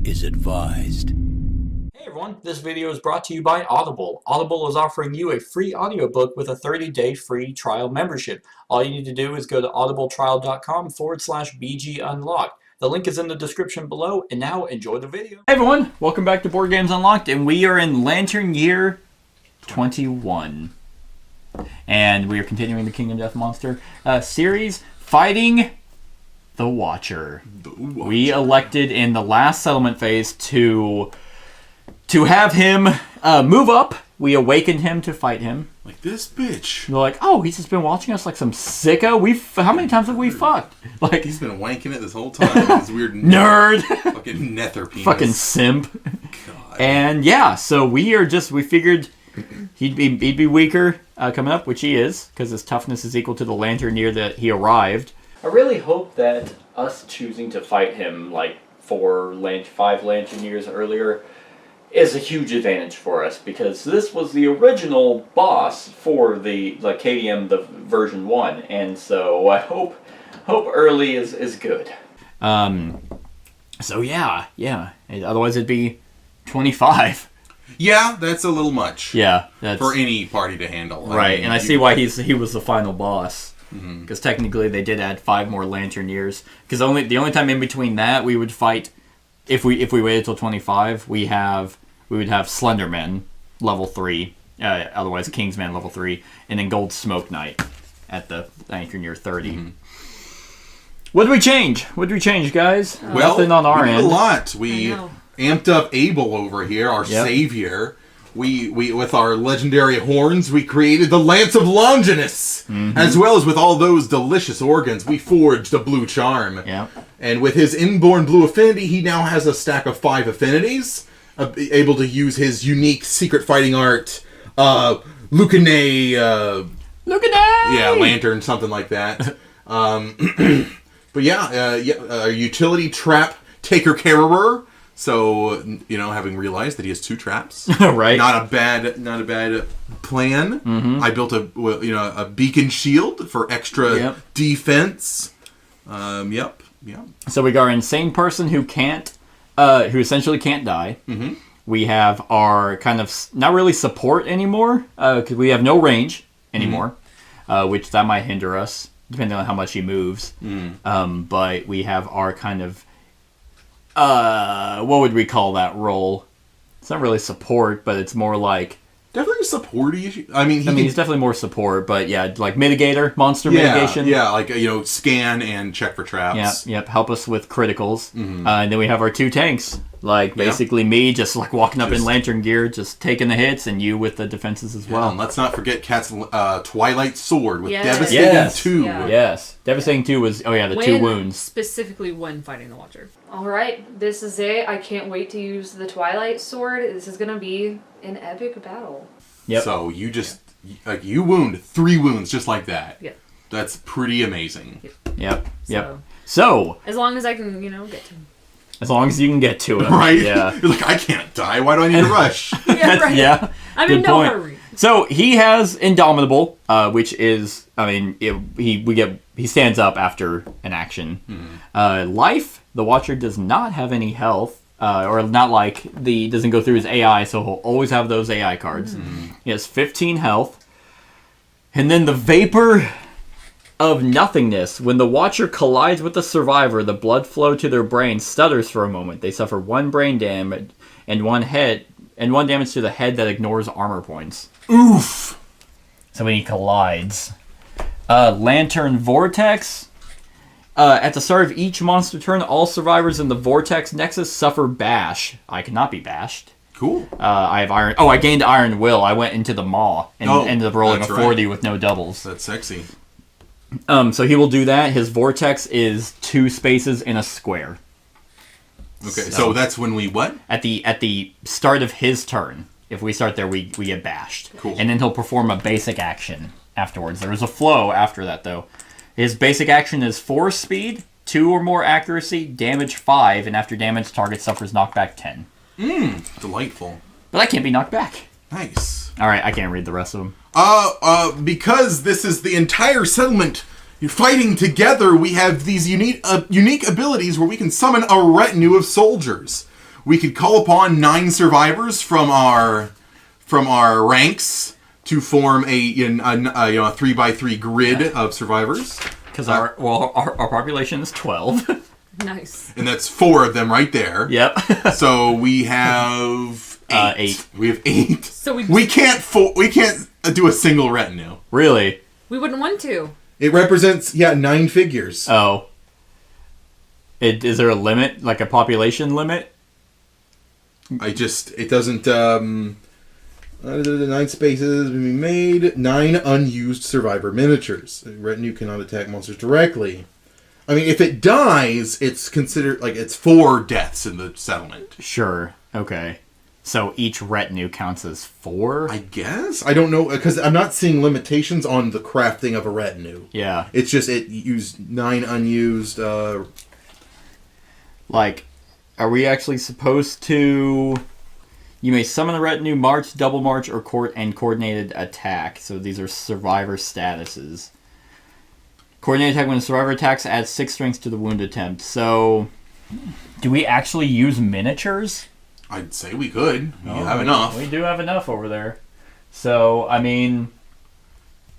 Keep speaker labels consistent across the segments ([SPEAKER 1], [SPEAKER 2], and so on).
[SPEAKER 1] is advised.
[SPEAKER 2] Hey everyone, this video is brought to you by Audible. Audible is offering you a free audiobook with a 30-day free trial membership. All you need to do is go to audibletrial.com/bgunlocked. The link is in the description below, and now enjoy the video. Hey everyone, welcome back to Board Games Unlocked, and we are in Lantern Year 21. And we are continuing the Kingdom Death Monster series, fighting the Watcher. We elected in the last settlement phase to have him move up. We awakened him to fight him.
[SPEAKER 3] Like this bitch.
[SPEAKER 2] We're like, oh, he's just been watching us like some sicko. How many times have we fucked? Like,
[SPEAKER 3] he's been wanking it this whole time. This weird
[SPEAKER 2] nerd.
[SPEAKER 3] Fucking nether penis.
[SPEAKER 2] Fucking simp.
[SPEAKER 3] God.
[SPEAKER 2] And yeah, so we figured he'd be weaker coming up, which he is, because his toughness is equal to the Lantern Year that he arrived. I really hope that us choosing to fight him like 5 Lantern Years earlier is a huge advantage for us, because this was the original boss for the KDM, the version 1, and so I hope early is good. So yeah. Otherwise it'd be 25.
[SPEAKER 3] Yeah, that's a little much.
[SPEAKER 2] Yeah, that's
[SPEAKER 3] for any party to handle.
[SPEAKER 2] Right, I mean, and I see why he was the final boss.
[SPEAKER 3] Mm-hmm.
[SPEAKER 2] Because technically they did add 5 more Lantern Years. Because the only time in between that we would fight, if we waited till 25, we would have Slenderman level 3, otherwise Kingsman level 3, and then Gold Smoke Knight at the Lantern Year 30. Mm-hmm. What did we change, guys?
[SPEAKER 3] Well,
[SPEAKER 2] nothing on our end.
[SPEAKER 3] A lot. We amped up Abel over here, our savior. We with our legendary horns, we created the Lance of Longinus, as well as with all those delicious organs, we forged a blue charm.
[SPEAKER 2] Yeah.
[SPEAKER 3] And with his inborn blue affinity, he now has a stack of 5 affinities, able to use his unique secret fighting art, Lucane, yeah, lantern, something like that. But yeah, utility trap taker-carer. So, having realized that he has 2 traps,
[SPEAKER 2] right?
[SPEAKER 3] Not a bad plan. Mm-hmm. I built a beacon shield for extra defense. Yep.
[SPEAKER 2] So we got our insane person who essentially can't die. Mm-hmm. We have our kind of not really support anymore because we have no range anymore, which that might hinder us depending on how much he moves. Mm. But we have our kind of what would we call that role? It's not really support, but it's more like
[SPEAKER 3] definitely supporty. I mean,
[SPEAKER 2] he's definitely more support, but yeah, like mitigator, monster mitigation.
[SPEAKER 3] Yeah, like scan and check for traps.
[SPEAKER 2] Yep. Help us with criticals, and then we have our 2 tanks. Like basically me, just like walking up in lantern gear, just taking the hits, and you with the defenses as well.
[SPEAKER 3] And let's not forget Kat's Twilight Sword with Devastating 2.
[SPEAKER 2] Yeah. Yes, Devastating 2 was 2 wounds.
[SPEAKER 4] Specifically when fighting the Watcher.
[SPEAKER 5] Alright, this is it. I can't wait to use the Twilight Sword. This is gonna be an epic battle.
[SPEAKER 2] Yep.
[SPEAKER 3] So you just you wound 3 wounds just like that.
[SPEAKER 4] Yep.
[SPEAKER 3] That's pretty amazing.
[SPEAKER 2] Yep. So
[SPEAKER 4] as long as I can, get to him.
[SPEAKER 2] As long as you can get to him.
[SPEAKER 3] Right?
[SPEAKER 2] Yeah.
[SPEAKER 3] You're like, I can't die. Why do I need to rush?
[SPEAKER 4] Yeah, right.
[SPEAKER 2] Yeah.
[SPEAKER 4] I'm in no hurry.
[SPEAKER 2] So he has Indomitable, which is, he stands up after an action. Mm-hmm. Life, the Watcher does not have any health, or not doesn't go through his AI, so he'll always have those AI cards. Mm-hmm. He has 15 health. And then the Vapor of Nothingness. When the Watcher collides with the survivor, the blood flow to their brain stutters for a moment. They suffer 1 brain damage and 1 damage to the head that ignores armor points.
[SPEAKER 3] Oof!
[SPEAKER 2] So when he collides. Lantern Vortex. At the start of each monster turn, all survivors in the Vortex Nexus suffer bash. I cannot be bashed.
[SPEAKER 3] Cool.
[SPEAKER 2] I have iron. Oh, I gained Iron Will. I went into the Maw and ended up rolling a 40 with no doubles.
[SPEAKER 3] That's sexy.
[SPEAKER 2] So he will do that. His Vortex is 2 spaces in a square.
[SPEAKER 3] Okay, so that's when we what?
[SPEAKER 2] At the start of his turn. If we start there, we get bashed.
[SPEAKER 3] Cool.
[SPEAKER 2] And then he'll perform a basic action afterwards. There is a flow after that, though. His basic action is 4 speed, 2 or more accuracy, damage 5, and after damage, target suffers knockback 10.
[SPEAKER 3] Delightful.
[SPEAKER 2] But I can't be knocked back.
[SPEAKER 3] Nice.
[SPEAKER 2] All right, I can't read the rest of them.
[SPEAKER 3] Because this is the entire settlement fighting together, we have these unique abilities where we can summon a retinue of soldiers. we could call upon 9 survivors from our ranks to form a 3x3 grid of survivors.
[SPEAKER 2] Because our population is 12.
[SPEAKER 4] Nice.
[SPEAKER 3] And that's 4 of them right there.
[SPEAKER 2] Yep.
[SPEAKER 3] So we have 8.
[SPEAKER 2] 8.
[SPEAKER 3] We have 8.
[SPEAKER 4] So
[SPEAKER 3] we can't do a single retinue.
[SPEAKER 2] Really?
[SPEAKER 4] we wouldn't want to.
[SPEAKER 3] It represents 9 figures.
[SPEAKER 2] Oh. Is there a limit, like a population limit?
[SPEAKER 3] It doesn't. 9 spaces being made. 9 unused survivor miniatures. A retinue cannot attack monsters directly. I mean, if it dies, it's considered like it's 4 deaths in the settlement.
[SPEAKER 2] Sure. Okay. So each retinue counts as 4?
[SPEAKER 3] I guess? I don't know, because I'm not seeing limitations on the crafting of a retinue.
[SPEAKER 2] Yeah.
[SPEAKER 3] It's just it used 9 unused.
[SPEAKER 2] Like, are we actually supposed to... You may summon a retinue, march, double march, or coordinated attack. So these are survivor statuses. Coordinated attack when a survivor attacks adds 6 strength to the wound attempt. So, do we actually use miniatures?
[SPEAKER 3] I'd say we could. We have enough.
[SPEAKER 2] We do have enough over there. So, I mean...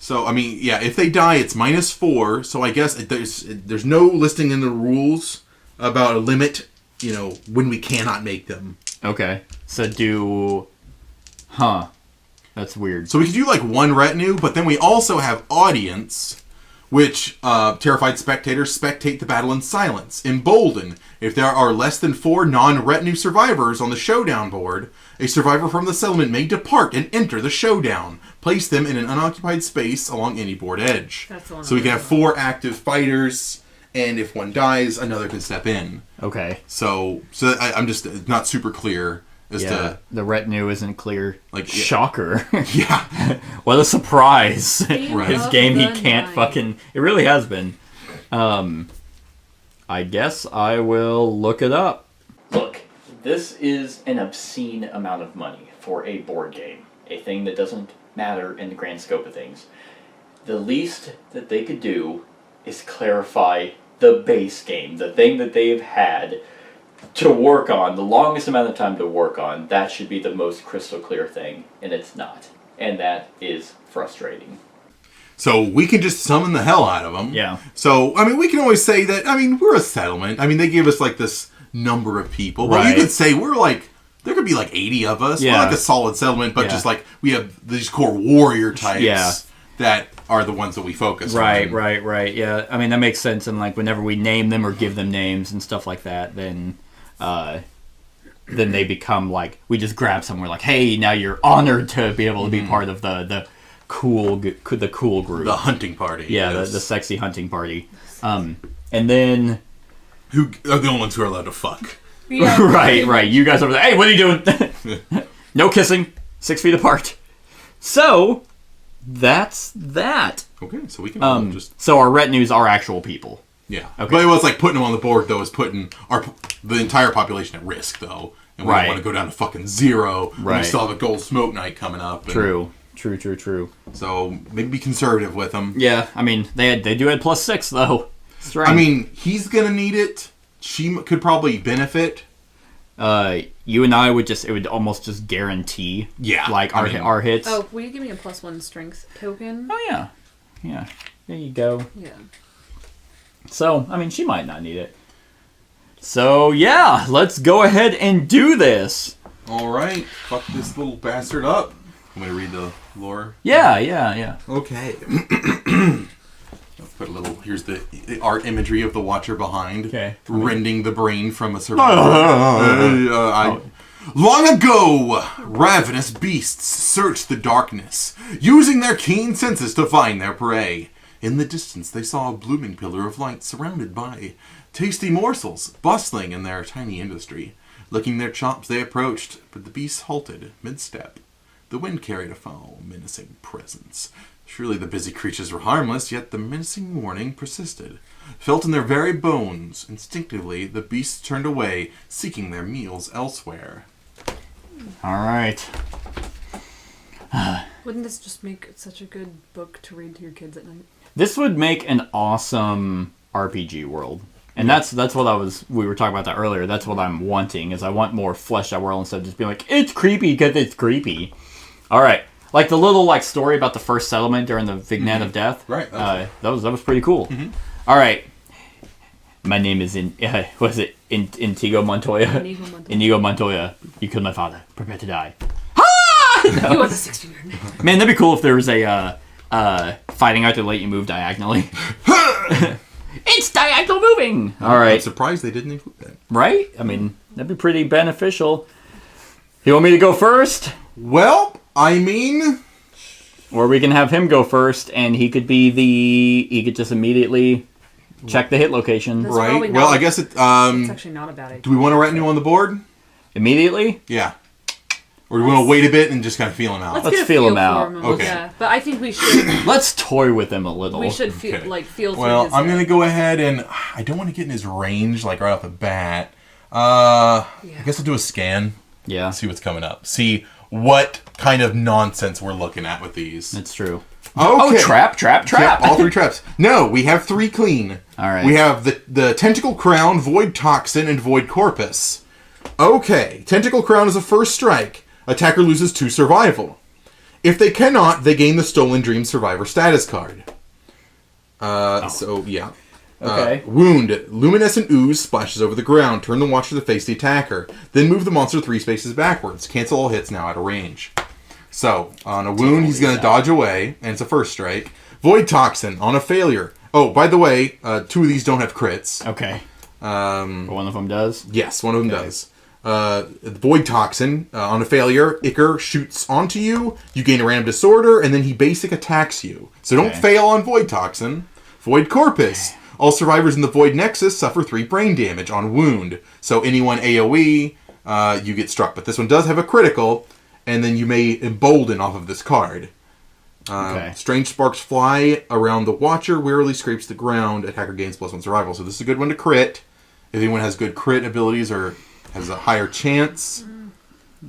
[SPEAKER 3] if they die, it's -4. So I guess there's no listing in the rules about a limit, when we cannot make them.
[SPEAKER 2] Okay. So that's weird.
[SPEAKER 3] So we could do like 1 retinue, but then we also have audience, which terrified spectators spectate the battle in silence. Embolden. If there are less than 4 non-retinue survivors on the showdown board, a survivor from the settlement may depart and enter the showdown. Place them in an unoccupied space along any board edge.
[SPEAKER 4] That's the one
[SPEAKER 3] So we can have 4 active fighters, and if one dies, another can step in.
[SPEAKER 2] Okay.
[SPEAKER 3] So I'm just not super clear as to...
[SPEAKER 2] the retinue isn't clear. Shocker.
[SPEAKER 3] Yeah.
[SPEAKER 2] What a surprise.
[SPEAKER 3] Right.
[SPEAKER 2] His game he can't fucking... It really has been. I guess I will look it up. Look, this is an obscene amount of money for a board game. A thing that doesn't matter in the grand scope of things. The least that they could do is clarify the base game, the thing that they've had to work on, the longest amount of time to work on. That should be the most crystal clear thing, and it's not. And that is frustrating.
[SPEAKER 3] So we can just summon the hell out of them.
[SPEAKER 2] Yeah.
[SPEAKER 3] So, we can always say that, we're a settlement. They give us, this number of people. But
[SPEAKER 2] Right.
[SPEAKER 3] you could say there could be, 80 of us.
[SPEAKER 2] Yeah.
[SPEAKER 3] We're a solid settlement, but
[SPEAKER 2] Yeah.
[SPEAKER 3] just, we have these core warrior types
[SPEAKER 2] Yeah.
[SPEAKER 3] that are the ones that we focus on.
[SPEAKER 2] Right. Yeah. That makes sense. And, whenever we name them or give them names and stuff like that, then they become, we just grab somewhere, hey, now you're honored to be able to be part of the cool group.
[SPEAKER 3] The hunting party.
[SPEAKER 2] Yeah,
[SPEAKER 3] yes.
[SPEAKER 2] the sexy hunting party. And then...
[SPEAKER 3] Who are the only ones who are allowed to fuck.
[SPEAKER 4] Yeah.
[SPEAKER 2] Right. You guys over there, hey, what are you doing? No kissing. 6 feet apart. So, that's that.
[SPEAKER 3] Okay, so we can just...
[SPEAKER 2] So our retinues are actual people.
[SPEAKER 3] Yeah.
[SPEAKER 2] Okay.
[SPEAKER 3] But it was putting them on the board, though, is putting the entire population at risk, though. And we don't want to go down to fucking 0.
[SPEAKER 2] Right.
[SPEAKER 3] We still have a Gold Smoke Night coming up. And
[SPEAKER 2] True.
[SPEAKER 3] So maybe be conservative with them.
[SPEAKER 2] Yeah, they do add +6, though. Strength.
[SPEAKER 3] He's going to need it. She could probably benefit.
[SPEAKER 2] You and I it would almost just guarantee.
[SPEAKER 3] Yeah.
[SPEAKER 2] Our hits.
[SPEAKER 4] Oh, will you give me a +1 strength token?
[SPEAKER 2] Oh, yeah. Yeah. There you go.
[SPEAKER 4] Yeah.
[SPEAKER 2] So, she might not need it. So, yeah, let's go ahead and do this.
[SPEAKER 3] All right. Fuck this little bastard up. I'm going to read the lore.
[SPEAKER 2] Yeah.
[SPEAKER 3] Okay. Put a little... Here's the art imagery of the Watcher behind.
[SPEAKER 2] Okay.
[SPEAKER 3] Rending the brain from a survivor. Long ago, ravenous beasts searched the darkness, using their keen senses to find their prey. In the distance, they saw a blooming pillar of light surrounded by tasty morsels, bustling in their tiny industry. Licking their chops, they approached, but the beasts halted mid-step. The wind carried a foul, menacing presence. Surely the busy creatures were harmless, yet the menacing warning persisted. Felt in their very bones, instinctively, the beasts turned away, seeking their meals elsewhere.
[SPEAKER 2] All right.
[SPEAKER 4] Wouldn't this just make such a good book to read to your kids at night?
[SPEAKER 2] This would make an awesome RPG world. And that's what we were talking about that earlier. That's what I'm wanting, is I want more fleshed out world instead of just being like, it's creepy because it's creepy. All right. Like the little like story about the first settlement during the Vignette of Death.
[SPEAKER 3] Right.
[SPEAKER 2] That was pretty cool. All right. My name is Inigo Montoya. Inigo Montoya. You killed my father. Prepare to die.
[SPEAKER 4] No. You want the 6-fingered.
[SPEAKER 2] Man, that'd be cool if there was a fighting art that let you move diagonally. It's diagonal moving. All right.
[SPEAKER 3] I'm surprised they didn't include that.
[SPEAKER 2] Right? I mean, that'd be pretty beneficial. You want me to go first?
[SPEAKER 3] Well, I mean,
[SPEAKER 2] Or we can have him go first, and he could just immediately check the hit location.
[SPEAKER 4] That's
[SPEAKER 3] right?
[SPEAKER 4] probably
[SPEAKER 3] Well,
[SPEAKER 4] not-
[SPEAKER 3] I guess it.
[SPEAKER 4] It's actually not a bad idea.
[SPEAKER 3] Do we want a retinue on the board?
[SPEAKER 2] Immediately?
[SPEAKER 3] Yeah. Or do we want to wait a bit and just kind of feel him out?
[SPEAKER 2] Let's
[SPEAKER 4] get a
[SPEAKER 2] feel him
[SPEAKER 4] for
[SPEAKER 2] out.
[SPEAKER 3] Okay.
[SPEAKER 4] Yeah, but I think we should.
[SPEAKER 2] Let's toy with him a little.
[SPEAKER 4] We should feel
[SPEAKER 3] Okay.
[SPEAKER 4] feel. Through
[SPEAKER 3] Well,
[SPEAKER 4] his
[SPEAKER 3] I'm
[SPEAKER 4] head.
[SPEAKER 3] gonna go ahead and I don't want to get in his range like right off the bat. I guess I'll do a scan.
[SPEAKER 2] Yeah,
[SPEAKER 3] See what's coming up. See what kind of nonsense we're looking at with these.
[SPEAKER 2] that's true.
[SPEAKER 3] Okay.
[SPEAKER 2] Oh, trap.
[SPEAKER 3] Yeah, all 3 traps. No, we have 3 clean.
[SPEAKER 2] All right.
[SPEAKER 3] We have the Tentacle Crown, Void Toxin, and Void Corpus. Okay. Tentacle Crown is a first strike. Attacker loses 2 survival. If they cannot, they gain the Stolen Dream Survivor status card. So, yeah.
[SPEAKER 2] Okay.
[SPEAKER 3] Wound. Luminescent ooze splashes over the ground. Turn the watcher to face the attacker. Then move the monster 3 spaces backwards. Cancel all hits now out of range. So, on a wound, he's going to dodge away, and it's a first strike. Void Toxin. On a failure. Oh, by the way, 2 of these don't have crits.
[SPEAKER 2] Okay. One of them does.
[SPEAKER 3] Yes, one of them does. Void Toxin. On a failure, Iker shoots onto you. You gain a random disorder, and then he basic attacks you. So don't
[SPEAKER 2] Okay.
[SPEAKER 3] fail on Void Toxin. Void Corpus. All survivors in the Void Nexus suffer 3 brain damage on wound. So anyone AoE, you get struck. But this one does have a critical, and then you may embolden off of this card.
[SPEAKER 2] Okay.
[SPEAKER 3] Strange sparks fly around the Watcher, wearily scrapes the ground. Attacker gains +1 survival. So this is a good one to crit. If anyone has good crit abilities or has a higher chance.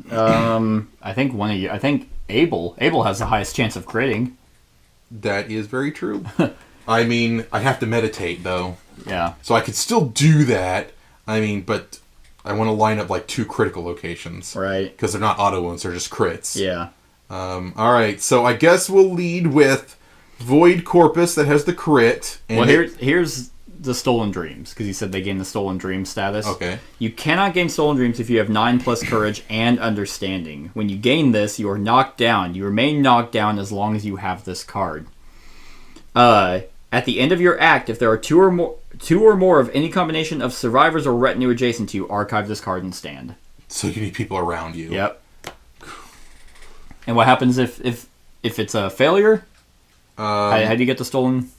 [SPEAKER 2] I think Abel has the highest chance of critting.
[SPEAKER 3] That is very true. I mean, I have to meditate, though.
[SPEAKER 2] Yeah.
[SPEAKER 3] So I could still do that. I mean, but I want to line up like 2 critical locations.
[SPEAKER 2] Right.
[SPEAKER 3] Because they're not auto wounds, they're just crits.
[SPEAKER 2] Yeah.
[SPEAKER 3] Alright, so I guess we'll lead with Void Corpus that has the crit. And
[SPEAKER 2] Well, here's the Stolen Dreams, because you said they gain the Stolen Dream status.
[SPEAKER 3] Okay.
[SPEAKER 2] You cannot gain Stolen Dreams if you have 9 plus Courage and Understanding. When you gain this, you are knocked down. You remain knocked down as long as you have this card. At the end of your act, if there are two or more of any combination of survivors or retinue adjacent to you, archive this card and stand.
[SPEAKER 3] So you need people around you.
[SPEAKER 2] Yep. And what happens if it's a failure? How do you get the stolen?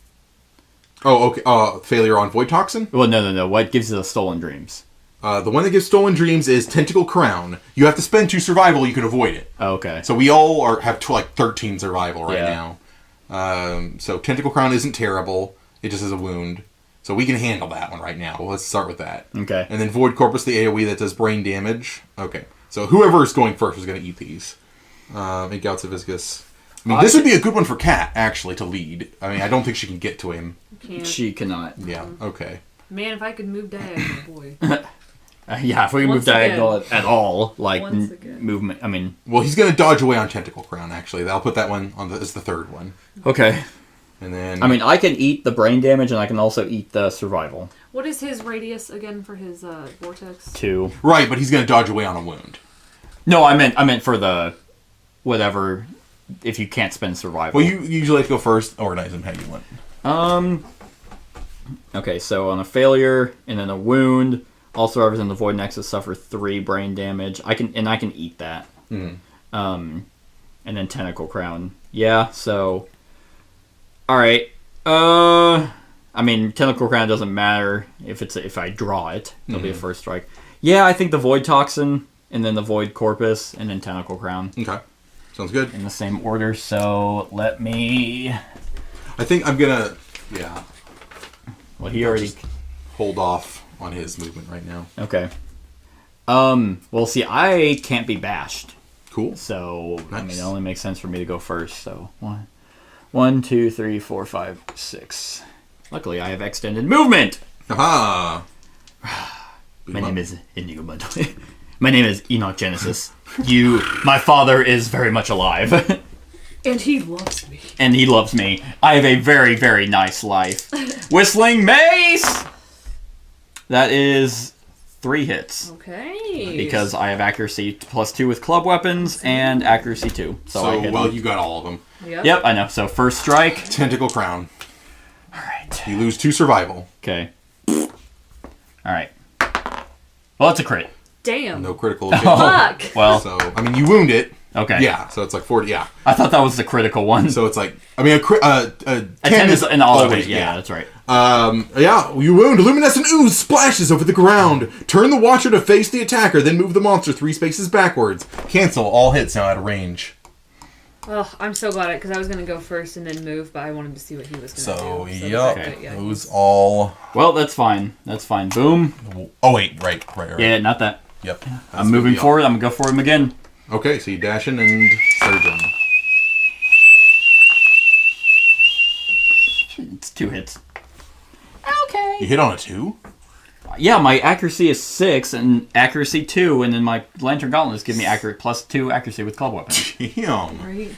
[SPEAKER 3] Oh, okay. Failure on Void Toxin?
[SPEAKER 2] Well, no. What gives you the Stolen Dreams?
[SPEAKER 3] The one that gives Stolen Dreams is Tentacle Crown. You have to spend 2 survival, you can avoid it.
[SPEAKER 2] Oh, okay.
[SPEAKER 3] So we all have 13 survival right
[SPEAKER 2] Yeah.
[SPEAKER 3] now. So Tentacle Crown isn't terrible. It just has a wound. So we can handle that one right now. Well, let's start with that.
[SPEAKER 2] Okay.
[SPEAKER 3] And then Void Corpus, the AoE that does brain damage. Okay. So whoever is going first is going to eat these. Make Gouts of Viscous. I mean, this would be a good one for Kat, actually, to lead. I mean, I don't think she can get to him.
[SPEAKER 4] Can't.
[SPEAKER 2] She cannot.
[SPEAKER 3] Yeah, okay.
[SPEAKER 4] Man, if I could move diagonal, boy.
[SPEAKER 2] Yeah, if we can move
[SPEAKER 4] Once again.
[SPEAKER 2] diagonal at all, like
[SPEAKER 4] Once again.
[SPEAKER 2] movement. I mean,
[SPEAKER 3] Well, he's going to dodge away on Tentacle Crown, actually. I'll put that one on as the 3rd one.
[SPEAKER 2] okay.
[SPEAKER 3] And then...
[SPEAKER 2] I mean, I can eat the brain damage, and I can also eat the survival.
[SPEAKER 4] What is his radius again for his vortex?
[SPEAKER 2] 2.
[SPEAKER 3] Right, but he's going to dodge away on a wound.
[SPEAKER 2] No, I meant for the whatever. If you can't spend survival.
[SPEAKER 3] Well, you usually like to go first. Organize them how you want.
[SPEAKER 2] Okay, so on a failure and then a wound, all survivors in the Void Nexus suffer 3 brain damage. I can eat that. And then Tentacle Crown. Yeah, so all right. I mean, Tentacle Crown doesn't matter if I draw it. It'll be a first strike. Yeah, I think the Void Toxin and then the Void Corpus and then Tentacle Crown.
[SPEAKER 3] Okay. Sounds good.
[SPEAKER 2] In the same order, so let me...
[SPEAKER 3] I think I'm going to... Yeah.
[SPEAKER 2] Well, he already...
[SPEAKER 3] Hold off on his movement right now.
[SPEAKER 2] Okay. Well, see, I can't be bashed.
[SPEAKER 3] Cool.
[SPEAKER 2] So, I mean,
[SPEAKER 3] Nice.
[SPEAKER 2] it only makes sense for me to go first. So, 1, 2, 3, 4, 5, 6. Luckily, I have extended movement.
[SPEAKER 3] Aha!
[SPEAKER 2] My name is Indigo Bundle. My name is Enoch Genesis. My father is very much alive.
[SPEAKER 4] And he loves me.
[SPEAKER 2] And he loves me. I have a very, very nice life. Whistling Mace! That is 3 hits.
[SPEAKER 4] Okay.
[SPEAKER 2] Because I have accuracy +2 with club weapons and accuracy 2. So I hit him.
[SPEAKER 3] You got all of them.
[SPEAKER 2] Yep, I know. So first strike.
[SPEAKER 3] Tentacle Crown.
[SPEAKER 2] Alright.
[SPEAKER 3] You lose 2 survival.
[SPEAKER 2] Okay. Alright. Well, that's a crit.
[SPEAKER 4] Damn.
[SPEAKER 3] No critical.
[SPEAKER 4] Fuck.
[SPEAKER 2] Well.
[SPEAKER 3] So, I mean, you wound it.
[SPEAKER 2] Okay.
[SPEAKER 3] Yeah, so it's like 40, yeah.
[SPEAKER 2] I thought that was the critical one.
[SPEAKER 3] So it's like, I mean, a
[SPEAKER 2] 10 is an always, yeah, that's right.
[SPEAKER 3] Yeah, you wound. Luminescent ooze splashes over the ground. Turn the Watcher to face the attacker, then move the monster 3 spaces backwards. Cancel all hits now out of range.
[SPEAKER 4] Oh, I'm so glad because I was going to go first and then move, but I wanted to see what he was going to do.
[SPEAKER 3] Yep. Those all...
[SPEAKER 2] Well, that's fine. That's fine. Boom.
[SPEAKER 3] Oh, wait, right.
[SPEAKER 2] Yeah, not that.
[SPEAKER 3] Yep.
[SPEAKER 2] I'm moving forward. I'm going to go for him again.
[SPEAKER 3] Okay, so you dash in and surge in.
[SPEAKER 2] It's 2 hits. Okay.
[SPEAKER 3] You hit on a 2?
[SPEAKER 2] Yeah, my accuracy is 6 and accuracy 2, and then my Lantern Gauntlets give me +2 accuracy with club weapons.
[SPEAKER 3] Damn.
[SPEAKER 4] Right.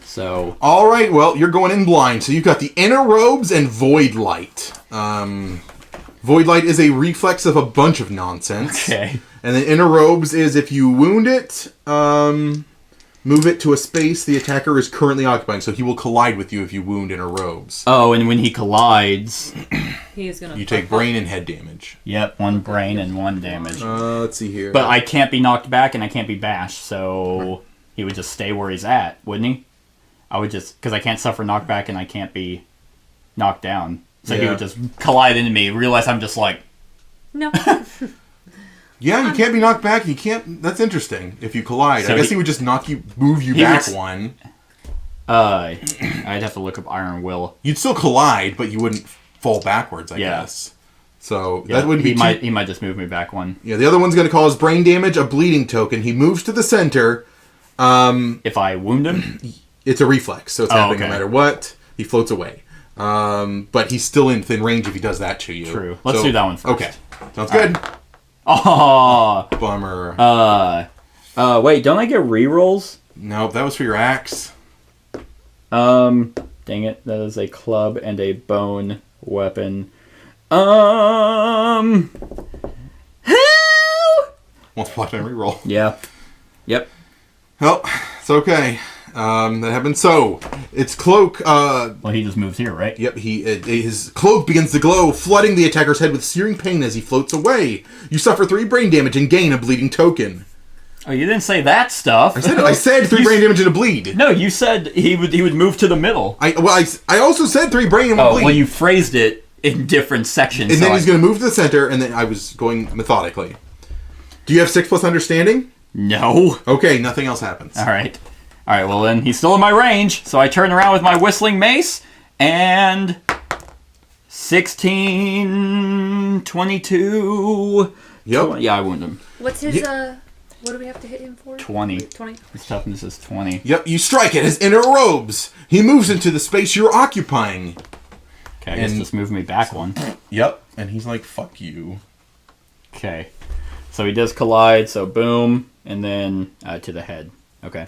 [SPEAKER 2] So.
[SPEAKER 3] All right, well, you're going in blind. So you've got the Inner Robes and Void Light. Void Light is a reflex of a bunch of nonsense.
[SPEAKER 2] Okay.
[SPEAKER 3] And then Inner Robes is if you wound it, move it to a space the attacker is currently occupying. So he will collide with you if you wound Inner Robes.
[SPEAKER 2] Oh, and when he collides...
[SPEAKER 4] He is gonna.
[SPEAKER 3] You take brain and head damage.
[SPEAKER 2] Yep, 1 brain and 1 damage.
[SPEAKER 3] Let's see here.
[SPEAKER 2] But I can't be knocked back and I can't be bashed, so he would just stay where he's at, wouldn't he? I would just... Because I can't suffer knockback and I can't be knocked down. So he would just collide into me, realize I'm just like...
[SPEAKER 4] No.
[SPEAKER 3] Yeah, you can't be knocked back. You can't... That's interesting. If you collide.
[SPEAKER 2] So
[SPEAKER 3] I guess he would just move you back one.
[SPEAKER 2] I'd have to look up Iron Will.
[SPEAKER 3] You'd still collide, but you wouldn't fall backwards, I guess. So that would be...
[SPEAKER 2] He might just move me back one.
[SPEAKER 3] Yeah, the other one's going to cause brain damage, a bleeding token. He moves to the center.
[SPEAKER 2] If I wound him?
[SPEAKER 3] It's a reflex, so it's happening no matter what. He floats away. But he's still in thin range if he does that to you.
[SPEAKER 2] True. Let's do that one first.
[SPEAKER 3] Okay. Sounds good.
[SPEAKER 2] Right. Oh.
[SPEAKER 3] Bummer.
[SPEAKER 2] Wait, don't I get rerolls?
[SPEAKER 3] Nope, that was for your axe.
[SPEAKER 2] Dang it. That is a club and a bone weapon. Hell!
[SPEAKER 3] Multiply by reroll.
[SPEAKER 2] Yeah. Yep.
[SPEAKER 3] Well, it's okay. That happened. So, its cloak...
[SPEAKER 2] well, he just moves here, right?
[SPEAKER 3] Yep, his cloak begins to glow, flooding the attacker's head with searing pain as he floats away. You suffer 3 brain damage and gain a bleeding token.
[SPEAKER 2] Oh, you didn't say that stuff.
[SPEAKER 3] I said 3 brain damage and a bleed.
[SPEAKER 2] No, you said he would move to the middle.
[SPEAKER 3] I also said 3 brain and a bleed.
[SPEAKER 2] Well, you phrased it in different sections.
[SPEAKER 3] And then he's going to move to the center, and then I was going methodically. Do you have 6 plus understanding?
[SPEAKER 2] No.
[SPEAKER 3] Okay, nothing else happens.
[SPEAKER 2] All right, well then, he's still in my range, so I turn around with my whistling mace, and 16, 22...
[SPEAKER 3] Yep.
[SPEAKER 2] Yeah, I wound him.
[SPEAKER 4] What's his, what do we have to hit him for?
[SPEAKER 2] 20.
[SPEAKER 4] 20.
[SPEAKER 2] His toughness is 20.
[SPEAKER 3] Yep, you strike at his inner robes. He moves into the space you're occupying.
[SPEAKER 2] Okay, I guess just move me back one.
[SPEAKER 3] Yep, and he's like, fuck you.
[SPEAKER 2] Okay. So he does collide, so boom, and then to the head. Okay.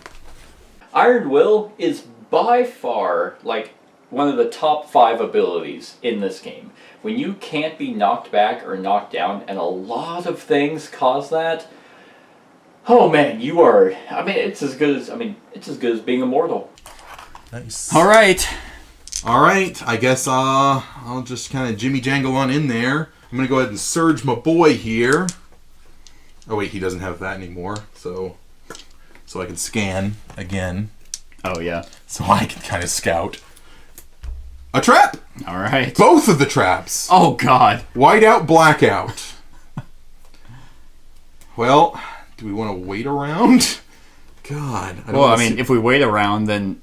[SPEAKER 2] Iron Will is by far, like, one of the top 5 abilities in this game. When you can't be knocked back or knocked down, and a lot of things cause that, oh man, you are, it's as good as being immortal.
[SPEAKER 3] Nice.
[SPEAKER 2] Alright,
[SPEAKER 3] I guess I'll just kind of Jimmy Jangle on in there. I'm going to go ahead and surge my boy here. Oh wait, he doesn't have that anymore, so I can scan again.
[SPEAKER 2] Oh yeah.
[SPEAKER 3] So I can kind of scout. A trap!
[SPEAKER 2] Alright.
[SPEAKER 3] Both of the traps!
[SPEAKER 2] Oh god.
[SPEAKER 3] Whiteout, blackout. Well, do we want to wait around? God.
[SPEAKER 2] If we wait around, then...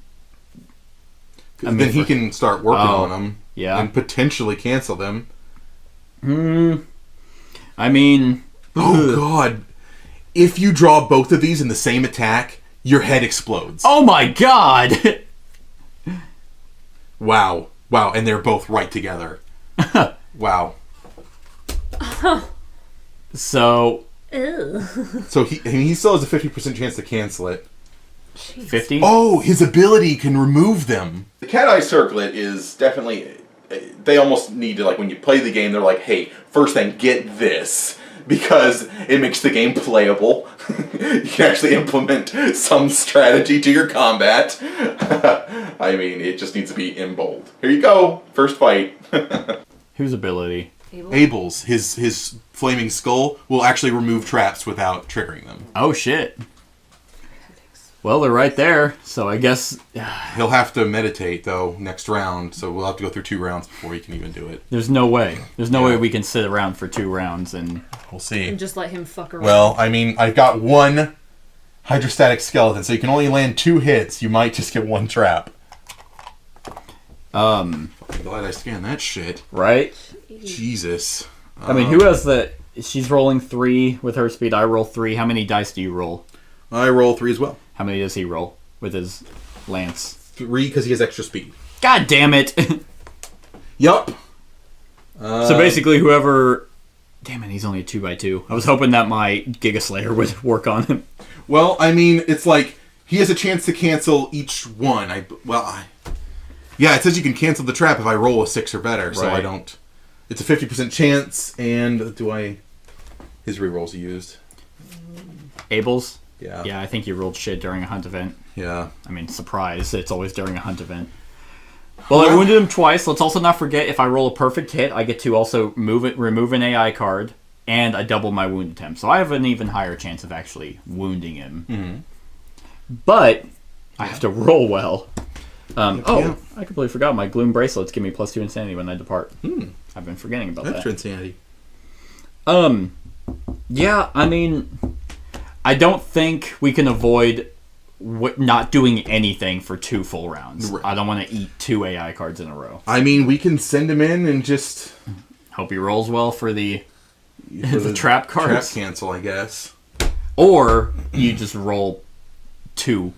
[SPEAKER 3] then he can start working on them.
[SPEAKER 2] Yeah.
[SPEAKER 3] And potentially cancel them. Oh god. If you draw both of these in the same attack, your head explodes.
[SPEAKER 2] Oh my god!
[SPEAKER 3] Wow, and they're both right together. Wow.
[SPEAKER 2] So
[SPEAKER 4] Ew.
[SPEAKER 3] So he still has a 50% chance to cancel it.
[SPEAKER 2] 50.
[SPEAKER 3] Oh, his ability can remove them. The Cat Eye Circlet is definitely... They almost need to, like, when you play the game, they're like, hey, first thing, get this. Because it makes the game playable. You can actually implement some strategy to your combat. I mean, it just needs to be in bold. Here you go. First fight.
[SPEAKER 2] Whose ability?
[SPEAKER 3] Abel's. His flaming skull will actually remove traps without triggering them.
[SPEAKER 2] Oh, shit. Well, they're right there, so I guess...
[SPEAKER 3] He'll have to meditate, though, next round, so we'll have to go through 2 rounds before he can even do it.
[SPEAKER 2] There's no way. There's no way we can sit around for 2 rounds and...
[SPEAKER 3] We'll see.
[SPEAKER 4] And just let him fuck around.
[SPEAKER 3] Well, I mean, I've got 1 hydrostatic skeleton, so you can only land 2 hits. You might just get 1 trap. I'm glad I scanned that shit.
[SPEAKER 2] Right?
[SPEAKER 3] Jesus.
[SPEAKER 2] I mean, who has the... She's rolling 3 with her speed. I roll 3. How many dice do you roll?
[SPEAKER 3] I roll 3 as well.
[SPEAKER 2] How many does he roll with his lance?
[SPEAKER 3] 3 because he has extra speed.
[SPEAKER 2] God damn it!
[SPEAKER 3] Yup.
[SPEAKER 2] So basically, whoever... Damn it, he's only a 2x2. I was hoping that my Giga Slayer would work on him.
[SPEAKER 3] Well, I mean, it's like he has a chance to cancel each one. Yeah, it says you can cancel the trap if I roll a 6 or better, so I don't. It's a 50% chance, and his rerolls he used.
[SPEAKER 2] Abel's?
[SPEAKER 3] Yeah.
[SPEAKER 2] Yeah, I think you rolled shit during a hunt event.
[SPEAKER 3] Yeah.
[SPEAKER 2] I mean, surprise. It's always during a hunt event. Well, I wounded him twice. Let's also not forget, if I roll a perfect hit, I get to also remove an AI card, and I double my wound attempt. So I have an even higher chance of actually wounding him. Mm-hmm. But I have to roll well. I completely forgot. My Gloom bracelets give me +2 insanity when I depart. I've been forgetting about that.
[SPEAKER 3] Extra insanity.
[SPEAKER 2] Yeah, I mean... I don't think we can avoid not doing anything for 2 full rounds. Right. I don't want to eat 2 AI cards in a row.
[SPEAKER 3] I mean, we can send him in and just...
[SPEAKER 2] Hope he rolls well for the trap cards.
[SPEAKER 3] Trap cancel, I guess.
[SPEAKER 2] Or you just roll 2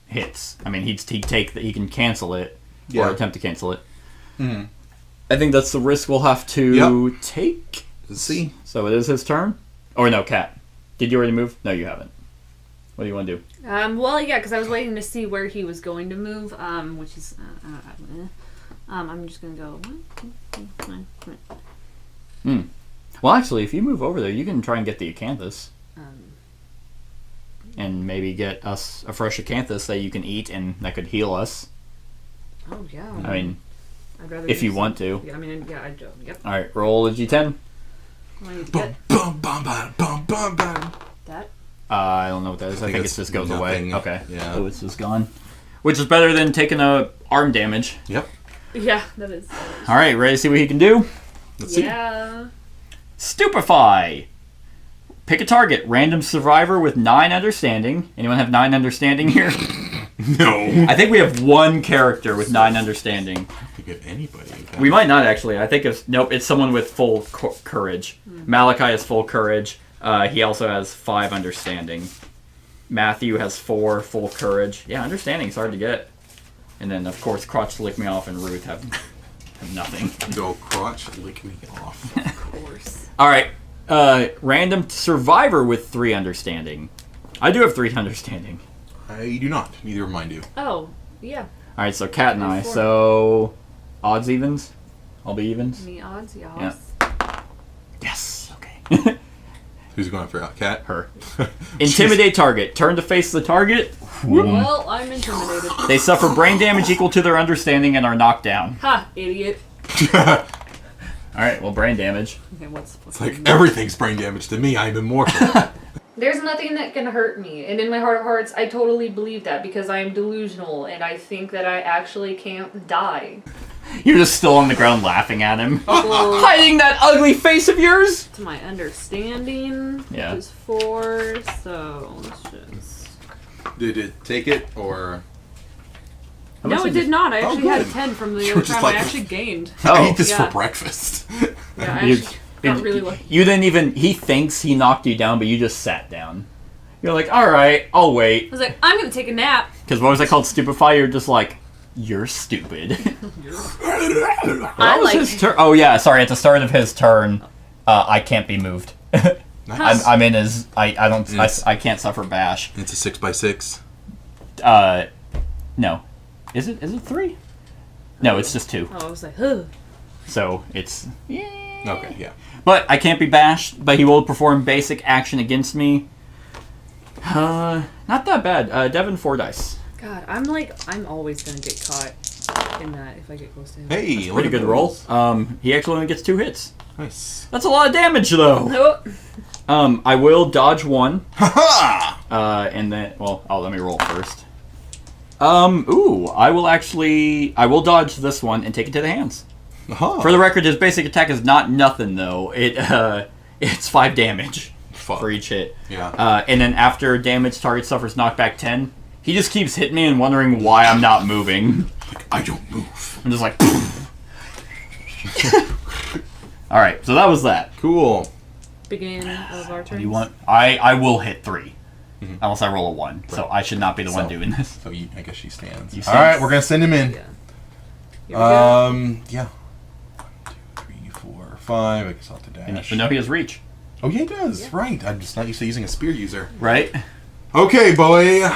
[SPEAKER 2] hits. I mean, he can cancel it or attempt to cancel it. Mm-hmm. I think that's the risk we'll have to take.
[SPEAKER 3] Let's see.
[SPEAKER 2] So it is his turn? Or no, Cat. Did you already move? No, you haven't. What do you want to do?
[SPEAKER 4] Well, yeah, because I was waiting to see where he was going to move, which is... I'm just going to go... 1, 2, 3.
[SPEAKER 2] Well, actually, if you move over there, you can try and get the acanthus. And maybe get us a fresh acanthus that you can eat and that could heal us.
[SPEAKER 4] Oh, yeah.
[SPEAKER 2] I mean,
[SPEAKER 4] I'd rather
[SPEAKER 2] if you want to.
[SPEAKER 4] Yeah, I mean, yeah, I'd go. Yep.
[SPEAKER 2] Alright, roll a G10.
[SPEAKER 4] I need to get that.
[SPEAKER 2] I don't know what that is. I think it just goes away. Okay.
[SPEAKER 3] Yeah.
[SPEAKER 2] So it's just gone. Which is better than taking a arm damage.
[SPEAKER 3] Yep.
[SPEAKER 4] Yeah, that is.
[SPEAKER 2] Alright, ready to see what he can do?
[SPEAKER 3] Let's see.
[SPEAKER 4] Yeah.
[SPEAKER 2] Stupefy! Pick a target. Random survivor with 9 understanding. Anyone have 9 understanding here?
[SPEAKER 3] No.
[SPEAKER 2] I think we have 1 character with 9 understanding.
[SPEAKER 3] I don't think we have anybody.
[SPEAKER 2] We might not, actually. I think it's someone with full courage. Malachi has full courage. He also has 5 understanding. Matthew has 4 full courage. Yeah, understanding is hard to get. And then, of course, Crotch Lick Me Off and Ruth have nothing.
[SPEAKER 3] Go Crotch Lick Me Off.
[SPEAKER 4] Of course.
[SPEAKER 2] Alright. Random survivor with 3 understanding. I do have 3 understanding.
[SPEAKER 3] I do not. Neither of mine do.
[SPEAKER 4] Oh, yeah.
[SPEAKER 2] Alright, so Cat and I. So, odds, evens? I'll be evens?
[SPEAKER 4] Me odds, yes.
[SPEAKER 2] Yeah. Yes. Okay.
[SPEAKER 3] Who's going for Cat?
[SPEAKER 2] Her. Intimidate target. Turn to face the target.
[SPEAKER 4] Well, I'm intimidated.
[SPEAKER 2] They suffer brain damage equal to their understanding and are knocked down.
[SPEAKER 4] Ha, idiot.
[SPEAKER 2] Alright, well, brain damage.
[SPEAKER 4] Okay, what's
[SPEAKER 3] It's like, everything's brain damage to me. I'm immortal.
[SPEAKER 5] There's nothing that can hurt me. And in my heart of hearts, I totally believe that because I am delusional and I think that I actually can't die.
[SPEAKER 2] You're just still on the ground laughing at him. Hiding that ugly face of yours!
[SPEAKER 4] To my understanding,
[SPEAKER 2] Yeah.
[SPEAKER 4] it was 4, so let's just...
[SPEAKER 3] Did it take it, or...
[SPEAKER 4] No, it did not. I actually had
[SPEAKER 3] good.
[SPEAKER 4] 10 from the
[SPEAKER 3] You
[SPEAKER 4] other
[SPEAKER 3] were just
[SPEAKER 4] time.
[SPEAKER 3] like-
[SPEAKER 4] I actually gained.
[SPEAKER 3] I ate this
[SPEAKER 4] yeah.
[SPEAKER 3] for breakfast.
[SPEAKER 4] Yeah, I
[SPEAKER 2] You-
[SPEAKER 4] actually got really lucky.
[SPEAKER 2] You didn't even... He thinks he knocked you down, but you just sat down. You're like, alright, I'll wait.
[SPEAKER 4] I was like, I'm gonna take a nap.
[SPEAKER 2] Because what was that called? Stupefy? You're just like, You're stupid.
[SPEAKER 5] I like
[SPEAKER 2] His turn. Oh yeah, sorry. At the start of his turn, I can't be moved.
[SPEAKER 3] Nice.
[SPEAKER 2] I'm in his. I don't. I can't suffer bash.
[SPEAKER 3] It's a 6x6.
[SPEAKER 2] No. Is it 3? No, it's just 2.
[SPEAKER 5] Oh, I was like, huh.
[SPEAKER 2] So it's.
[SPEAKER 3] Okay, yeah.
[SPEAKER 2] But I can't be bashed. But he will perform basic action against me. Not that bad. Devin, 4 dice.
[SPEAKER 5] God, I'm always gonna get caught in that if I get close to him.
[SPEAKER 3] Hey,
[SPEAKER 2] Pretty good roll. He actually only gets 2 hits.
[SPEAKER 3] Nice.
[SPEAKER 2] That's a lot of damage though.
[SPEAKER 5] Oh.
[SPEAKER 2] I will dodge 1.
[SPEAKER 3] Ha
[SPEAKER 2] And then, well, let me roll first. I will dodge this one and take it to the hands.
[SPEAKER 3] ha!
[SPEAKER 2] For the record, his basic attack is not nothing though. It's 5 damage for each hit.
[SPEAKER 3] Yeah.
[SPEAKER 2] And then after damage, target suffers knockback 10. He just keeps hitting me and wondering why I'm not moving.
[SPEAKER 3] Like, I don't move.
[SPEAKER 2] I'm just like. All right, so that was that.
[SPEAKER 3] Cool.
[SPEAKER 5] Beginning of our turn.
[SPEAKER 2] Do you want? I will hit 3, unless I roll a 1. So I should not be the one
[SPEAKER 3] So-
[SPEAKER 2] doing this.
[SPEAKER 3] So I guess she stands.
[SPEAKER 2] You
[SPEAKER 3] All right,
[SPEAKER 2] stand.
[SPEAKER 3] we're gonna send him in.
[SPEAKER 5] Yeah. Here we go.
[SPEAKER 3] Yeah. 1, 2, 3, 4, 5. I guess I'll have to
[SPEAKER 2] And
[SPEAKER 3] dash.
[SPEAKER 2] you know he has reach,
[SPEAKER 3] Oh yeah, he does. Right. I'm just not used to using a spear user.
[SPEAKER 2] right?
[SPEAKER 3] Okay, boy.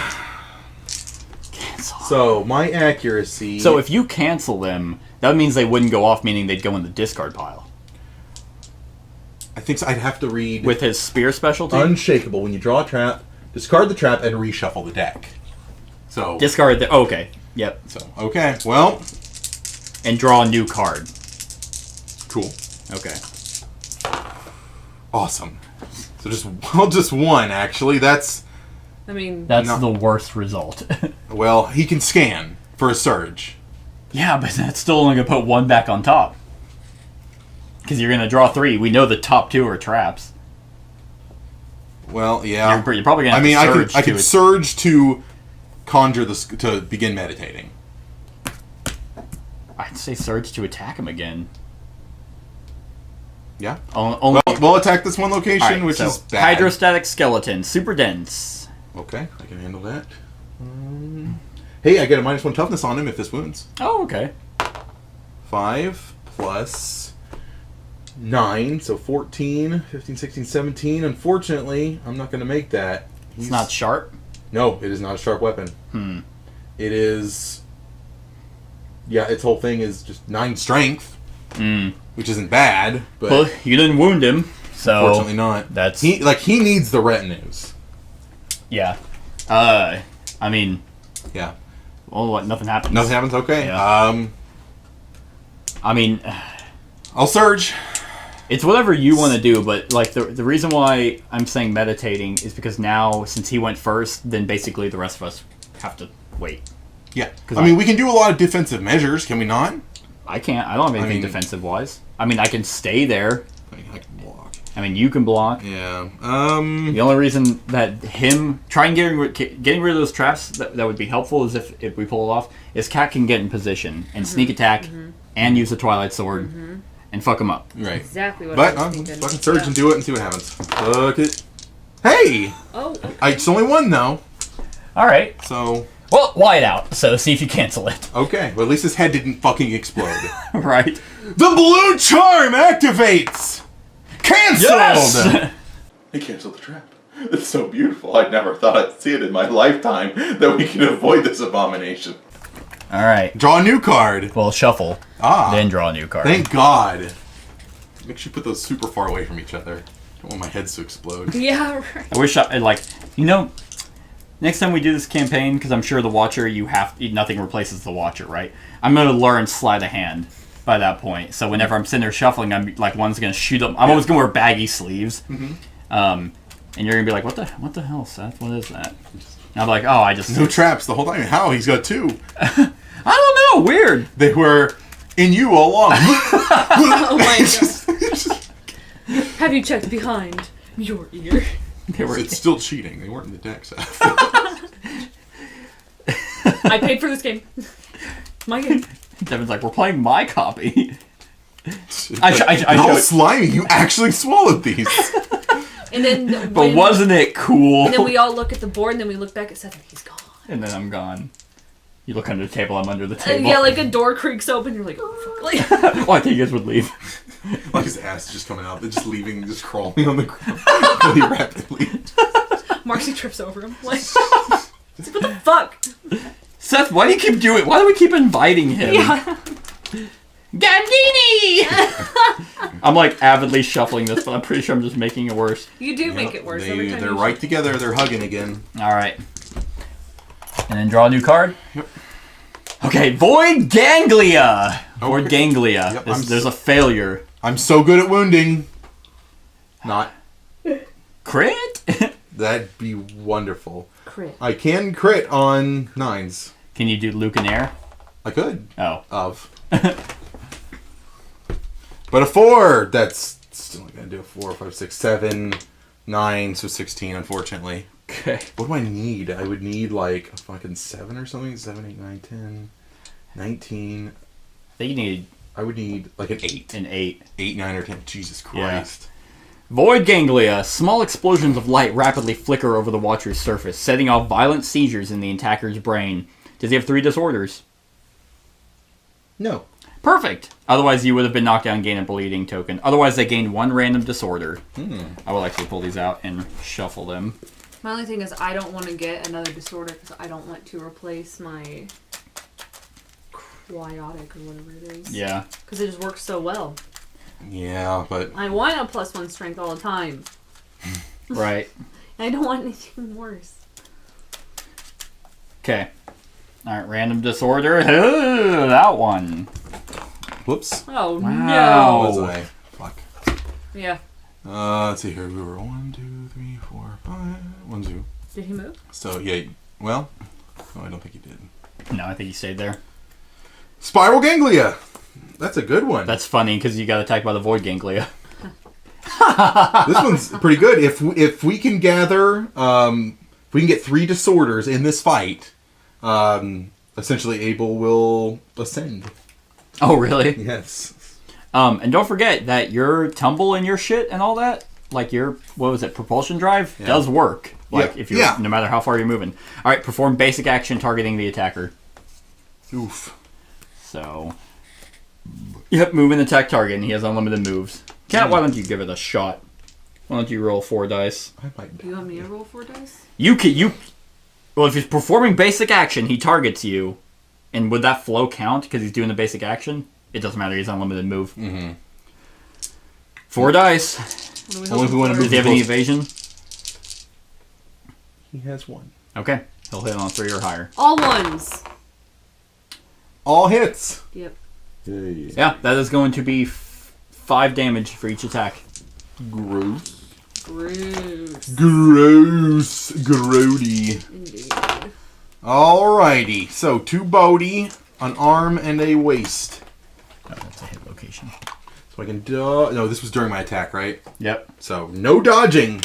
[SPEAKER 2] Cancel.
[SPEAKER 3] So my accuracy.
[SPEAKER 2] So if you cancel them, that means they wouldn't go off, meaning they'd go in the discard pile.
[SPEAKER 3] I think I'd have to read
[SPEAKER 2] With his spear specialty,
[SPEAKER 3] Unshakable. When you draw a trap, discard the trap and reshuffle the deck. So.
[SPEAKER 2] discard the. Okay, yep,
[SPEAKER 3] So okay. Well.
[SPEAKER 2] and draw a new card.
[SPEAKER 3] Cool.
[SPEAKER 2] Okay.
[SPEAKER 3] Awesome. So just one actually. That's
[SPEAKER 5] I mean,
[SPEAKER 2] That's
[SPEAKER 3] No.
[SPEAKER 2] the worst result.
[SPEAKER 3] well. He can scan for a surge.
[SPEAKER 2] Yeah, but that's still only gonna put 1 back on top. Because you're gonna draw 3. We know the top 2 are traps.
[SPEAKER 3] Well, yeah.
[SPEAKER 2] You're probably gonna.
[SPEAKER 3] I
[SPEAKER 2] Have
[SPEAKER 3] mean,
[SPEAKER 2] to
[SPEAKER 3] I could surge to conjure to begin meditating.
[SPEAKER 2] I'd say surge to attack him again.
[SPEAKER 3] Yeah.
[SPEAKER 2] Only.
[SPEAKER 3] Well, we'll attack this one location,
[SPEAKER 2] Alright,
[SPEAKER 3] which
[SPEAKER 2] so
[SPEAKER 3] is bad.
[SPEAKER 2] hydrostatic skeleton, super dense.
[SPEAKER 3] Okay, I can handle that. Hey, I get a -1 toughness on him if this wounds.
[SPEAKER 2] Oh, okay.
[SPEAKER 3] 5 plus 9, so 14, 15, 16, 17. Unfortunately, I'm not going to make that.
[SPEAKER 2] It's not sharp.
[SPEAKER 3] No, it is not a sharp weapon. It is... Yeah, its whole thing is just 9 strength, which isn't bad, but
[SPEAKER 2] Well, you didn't wound him, so
[SPEAKER 3] unfortunately not.
[SPEAKER 2] that's
[SPEAKER 3] He needs the retinues.
[SPEAKER 2] yeah. I mean,
[SPEAKER 3] Yeah.
[SPEAKER 2] well, what? Nothing happens.
[SPEAKER 3] Nothing happens? Okay.
[SPEAKER 2] Yeah. I mean,
[SPEAKER 3] I'll surge.
[SPEAKER 2] it's whatever you want to do, but like the reason why I'm saying meditating is because now, since he went first, then basically the rest of us have to wait.
[SPEAKER 3] Yeah.
[SPEAKER 2] 'Cause
[SPEAKER 3] I mean, we can do a lot of defensive measures, can we not?
[SPEAKER 2] I can't. I don't have anything
[SPEAKER 3] mean-
[SPEAKER 2] defensive wise. I mean, I can stay there.
[SPEAKER 3] I can block.
[SPEAKER 2] I mean, you can block.
[SPEAKER 3] Yeah.
[SPEAKER 2] The only reason that getting rid of those traps that would be helpful is if we pull it off, is Cat can get in position and sneak attack and use the Twilight Sword and fuck him up.
[SPEAKER 3] Right.
[SPEAKER 5] exactly what
[SPEAKER 3] But
[SPEAKER 5] I
[SPEAKER 3] I'm
[SPEAKER 5] was
[SPEAKER 3] just
[SPEAKER 5] thinking.
[SPEAKER 3] fucking surge
[SPEAKER 5] Yeah.
[SPEAKER 3] and do it and see what happens. Fuck it. Hey!
[SPEAKER 5] Oh, okay.
[SPEAKER 3] It's only 1 though,
[SPEAKER 2] All right.
[SPEAKER 3] so
[SPEAKER 2] Well, white out. So see if you cancel it.
[SPEAKER 3] okay. Well, at least his head didn't fucking explode.
[SPEAKER 2] Right.
[SPEAKER 3] The blue charm activates. Cancelled.
[SPEAKER 2] Yes.
[SPEAKER 1] He canceled the trap. It's so beautiful. I never thought I'd see it in my lifetime that we can avoid this abomination.
[SPEAKER 2] All right.
[SPEAKER 3] Draw a new card.
[SPEAKER 2] Well, shuffle. Then draw a new card.
[SPEAKER 3] Thank God. Make sure you put those super far away from each other. I don't want my heads to explode.
[SPEAKER 5] Yeah, right.
[SPEAKER 2] I wish next time we do this campaign, because I'm sure the Watcher, nothing replaces the Watcher, right? I'm going to learn Sleight of Hand by that point. So whenever I'm sitting there shuffling, I'm like, one's going to shoot them. I'm always going to wear baggy sleeves. And you're going to be like, what the hell, Seth? What is that? And I'm like, oh, I just...
[SPEAKER 3] No traps the whole time. How? He's got 2.
[SPEAKER 2] I don't know. Weird.
[SPEAKER 3] They were in you all along.
[SPEAKER 5] Oh my god. Have you checked behind your ear?
[SPEAKER 2] They were...
[SPEAKER 3] It's still cheating. They weren't in the deck, Seth.
[SPEAKER 5] I paid for this game. My game.
[SPEAKER 2] Devin's like, we're playing my copy.
[SPEAKER 3] They're all
[SPEAKER 2] showed...
[SPEAKER 3] slimy. You actually swallowed these.
[SPEAKER 5] And then
[SPEAKER 2] But wasn't it cool?
[SPEAKER 5] And then we all look at the board and then we look back at Seth and he's gone.
[SPEAKER 2] And then I'm gone. You look under the table. I'm under the table.
[SPEAKER 5] Yeah, like a door creaks open. You're like, oh fuck! Like,
[SPEAKER 2] Oh, I think you guys would leave.
[SPEAKER 3] Like his ass is just coming out, they're just leaving, just crawling on the ground really rapidly.
[SPEAKER 5] Marcy trips over him. Like, what the fuck?
[SPEAKER 2] Seth, why do you keep doing? Why do we keep inviting him?
[SPEAKER 5] Yeah.
[SPEAKER 2] Gandini! I'm like avidly shuffling this, but I'm pretty sure I'm just making it worse.
[SPEAKER 5] You do make it worse every time.
[SPEAKER 3] They're
[SPEAKER 5] you
[SPEAKER 3] right together, they're hugging again.
[SPEAKER 2] All right. And then draw a new card.
[SPEAKER 3] Yep.
[SPEAKER 2] Okay, Void Ganglia. Void Ganglia.
[SPEAKER 3] Yep,
[SPEAKER 2] There's a failure.
[SPEAKER 3] I'm so good at wounding. Not.
[SPEAKER 2] Crit?
[SPEAKER 3] That'd be wonderful.
[SPEAKER 5] Crit.
[SPEAKER 3] I can crit on 9s.
[SPEAKER 2] Can you do Luke and Air?
[SPEAKER 3] I could.
[SPEAKER 2] Oh.
[SPEAKER 3] Of. But a 4! That's still not gonna do a 4, 5, 6, 7, 9, so 16, unfortunately.
[SPEAKER 2] Okay.
[SPEAKER 3] What do I need? I would need like a fucking 7 or something. 7, 8, 9, 10, 19.
[SPEAKER 2] I think you need
[SPEAKER 3] I would need like an 8.
[SPEAKER 2] an 8.
[SPEAKER 3] 8, 9, or 10. Jesus Christ.
[SPEAKER 2] Void Ganglia. Small explosions of light rapidly flicker over the Watcher's surface, setting off violent seizures in the attacker's brain. Does he have 3 disorders?
[SPEAKER 3] No.
[SPEAKER 2] Perfect. Otherwise, you would have been knocked down, gain a bleeding token. Otherwise, they gained 1 random disorder. I will actually pull these out and shuffle them.
[SPEAKER 5] My only thing is I don't want to get another disorder because I don't want to replace my quiotic or whatever it is.
[SPEAKER 2] Yeah.
[SPEAKER 5] Because it just works so well.
[SPEAKER 3] Yeah, but
[SPEAKER 5] I want a +1 strength all the time.
[SPEAKER 2] Right.
[SPEAKER 5] I don't want anything worse.
[SPEAKER 2] Okay. Alright, random disorder. Ooh, that one.
[SPEAKER 3] whoops.
[SPEAKER 5] Oh
[SPEAKER 2] Wow.
[SPEAKER 3] Was I? Fuck.
[SPEAKER 5] no! Yeah.
[SPEAKER 3] Let's see here. We were 1, 2, 3, 4, 5. 1, 2.
[SPEAKER 5] Did he move?
[SPEAKER 3] So yeah. Well, no, I don't think he did.
[SPEAKER 2] No, I think he stayed there.
[SPEAKER 3] Spiral Ganglia. That's a good one.
[SPEAKER 2] That's funny because you got attacked by the Void Ganglia.
[SPEAKER 3] This one's pretty good. If we can gather, if we can get 3 disorders in this fight, essentially Abel will ascend.
[SPEAKER 2] Oh, really?
[SPEAKER 3] Yes.
[SPEAKER 2] And don't forget that your tumble and your shit and all that, like your, what was it, propulsion drive, does work. Like,
[SPEAKER 3] Yeah.
[SPEAKER 2] if you're, no matter how far you're moving. Alright, perform basic action targeting the attacker.
[SPEAKER 3] Oof.
[SPEAKER 2] So, yep, move and attack target, and he has unlimited moves. Cat, why don't you give it a shot? Why don't you roll 4 dice?
[SPEAKER 3] I might.
[SPEAKER 5] Do you want me to roll 4 dice?
[SPEAKER 2] Well, if he's performing basic action, he targets you. And would that flow count because he's doing the basic action? It doesn't matter, he's unlimited move. 4 dice.
[SPEAKER 3] Only if we want to
[SPEAKER 2] Does
[SPEAKER 3] move.
[SPEAKER 2] he have any evasion?
[SPEAKER 3] He has 1.
[SPEAKER 2] Okay, he'll hit on 3 or higher.
[SPEAKER 5] All ones.
[SPEAKER 3] All hits.
[SPEAKER 5] Yep.
[SPEAKER 3] Yay.
[SPEAKER 2] Yeah, that is going to be 5 damage for each attack.
[SPEAKER 3] Gross.
[SPEAKER 5] Gross.
[SPEAKER 3] Gross. Grody.
[SPEAKER 5] Indeed.
[SPEAKER 3] Alrighty. So 2 Bodhi, an arm, and a waist.
[SPEAKER 2] Oh, that's a hit location.
[SPEAKER 3] So I can no, this was during my attack, right?
[SPEAKER 2] Yep.
[SPEAKER 3] So no dodging.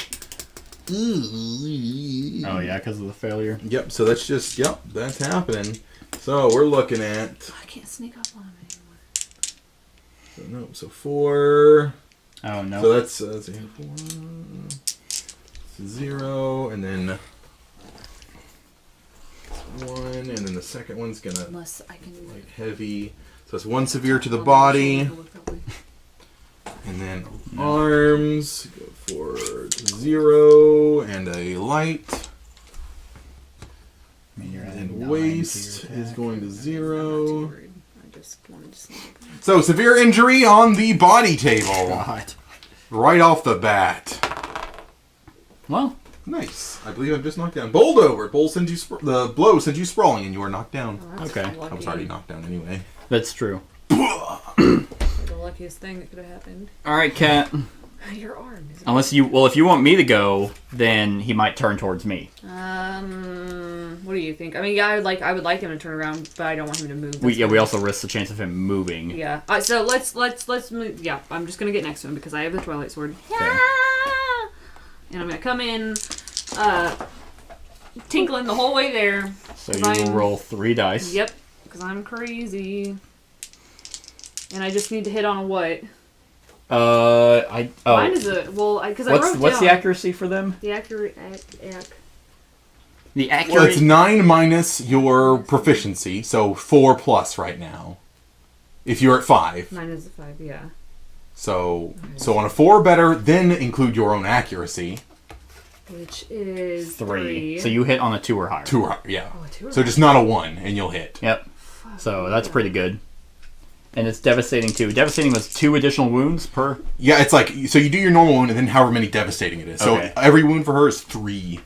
[SPEAKER 2] Oh yeah, because of the failure.
[SPEAKER 3] Yep, so that's just, that's happening. So we're looking at,
[SPEAKER 5] I can't sneak up on him anymore.
[SPEAKER 3] so 4.
[SPEAKER 2] Oh no.
[SPEAKER 3] So that's 4, 0, and then 1, and then the second one's gonna
[SPEAKER 5] Unless I can
[SPEAKER 3] like heavy. So it's 1 severe to the body, and then arms go for 0 and a light. And waist is going to 0.
[SPEAKER 5] I just wanted to sneak up.
[SPEAKER 3] So severe injury on the body table,
[SPEAKER 2] God.
[SPEAKER 3] right off the bat.
[SPEAKER 2] Well,
[SPEAKER 3] Nice. I believe I'm just knocked down. Bowled over. Bowl sends you the blow sends you sprawling, and you are knocked down.
[SPEAKER 5] Oh, that's
[SPEAKER 2] Okay.
[SPEAKER 3] I was already knocked down anyway.
[SPEAKER 2] that's true.
[SPEAKER 5] The luckiest thing that could have happened.
[SPEAKER 2] All right, Cat.
[SPEAKER 5] Your arm is.
[SPEAKER 2] Unless you, well, if you want me to go, then he might turn towards me.
[SPEAKER 5] What do you think? I mean, yeah, I would like him to turn around, but I don't want him to move.
[SPEAKER 2] We also risk the chance of him moving.
[SPEAKER 5] Yeah. So let's move. Yeah, I'm just gonna get next to him because I have the Twilight Sword.
[SPEAKER 2] Okay.
[SPEAKER 5] And I'm gonna come in, tinkling the whole way there.
[SPEAKER 2] So you will roll 3 dice.
[SPEAKER 5] Yep, because I'm crazy. And I just need to hit on a what?
[SPEAKER 2] Mine
[SPEAKER 5] is a well, because I wrote
[SPEAKER 2] What's the
[SPEAKER 5] down
[SPEAKER 2] accuracy for them?
[SPEAKER 5] the accurate
[SPEAKER 2] The
[SPEAKER 3] Well,
[SPEAKER 2] accurate.
[SPEAKER 3] it's 9 minus your proficiency, so 4 plus right now. If you're at 5.
[SPEAKER 4] Mine is a 5, yeah.
[SPEAKER 3] So on a 4 or better, then include your own accuracy.
[SPEAKER 4] Which is
[SPEAKER 2] 3. So you hit on a 2 or higher.
[SPEAKER 3] 2 or higher, yeah.
[SPEAKER 4] Oh, a 2 or
[SPEAKER 3] So just not a 1, and you'll hit.
[SPEAKER 2] Yep. So that's pretty good. And it's devastating too. Devastating was 2 additional wounds per.
[SPEAKER 3] Yeah, it's like, so you do your normal wound, and then however many devastating it is.
[SPEAKER 2] Okay.
[SPEAKER 3] So every wound for her is 3.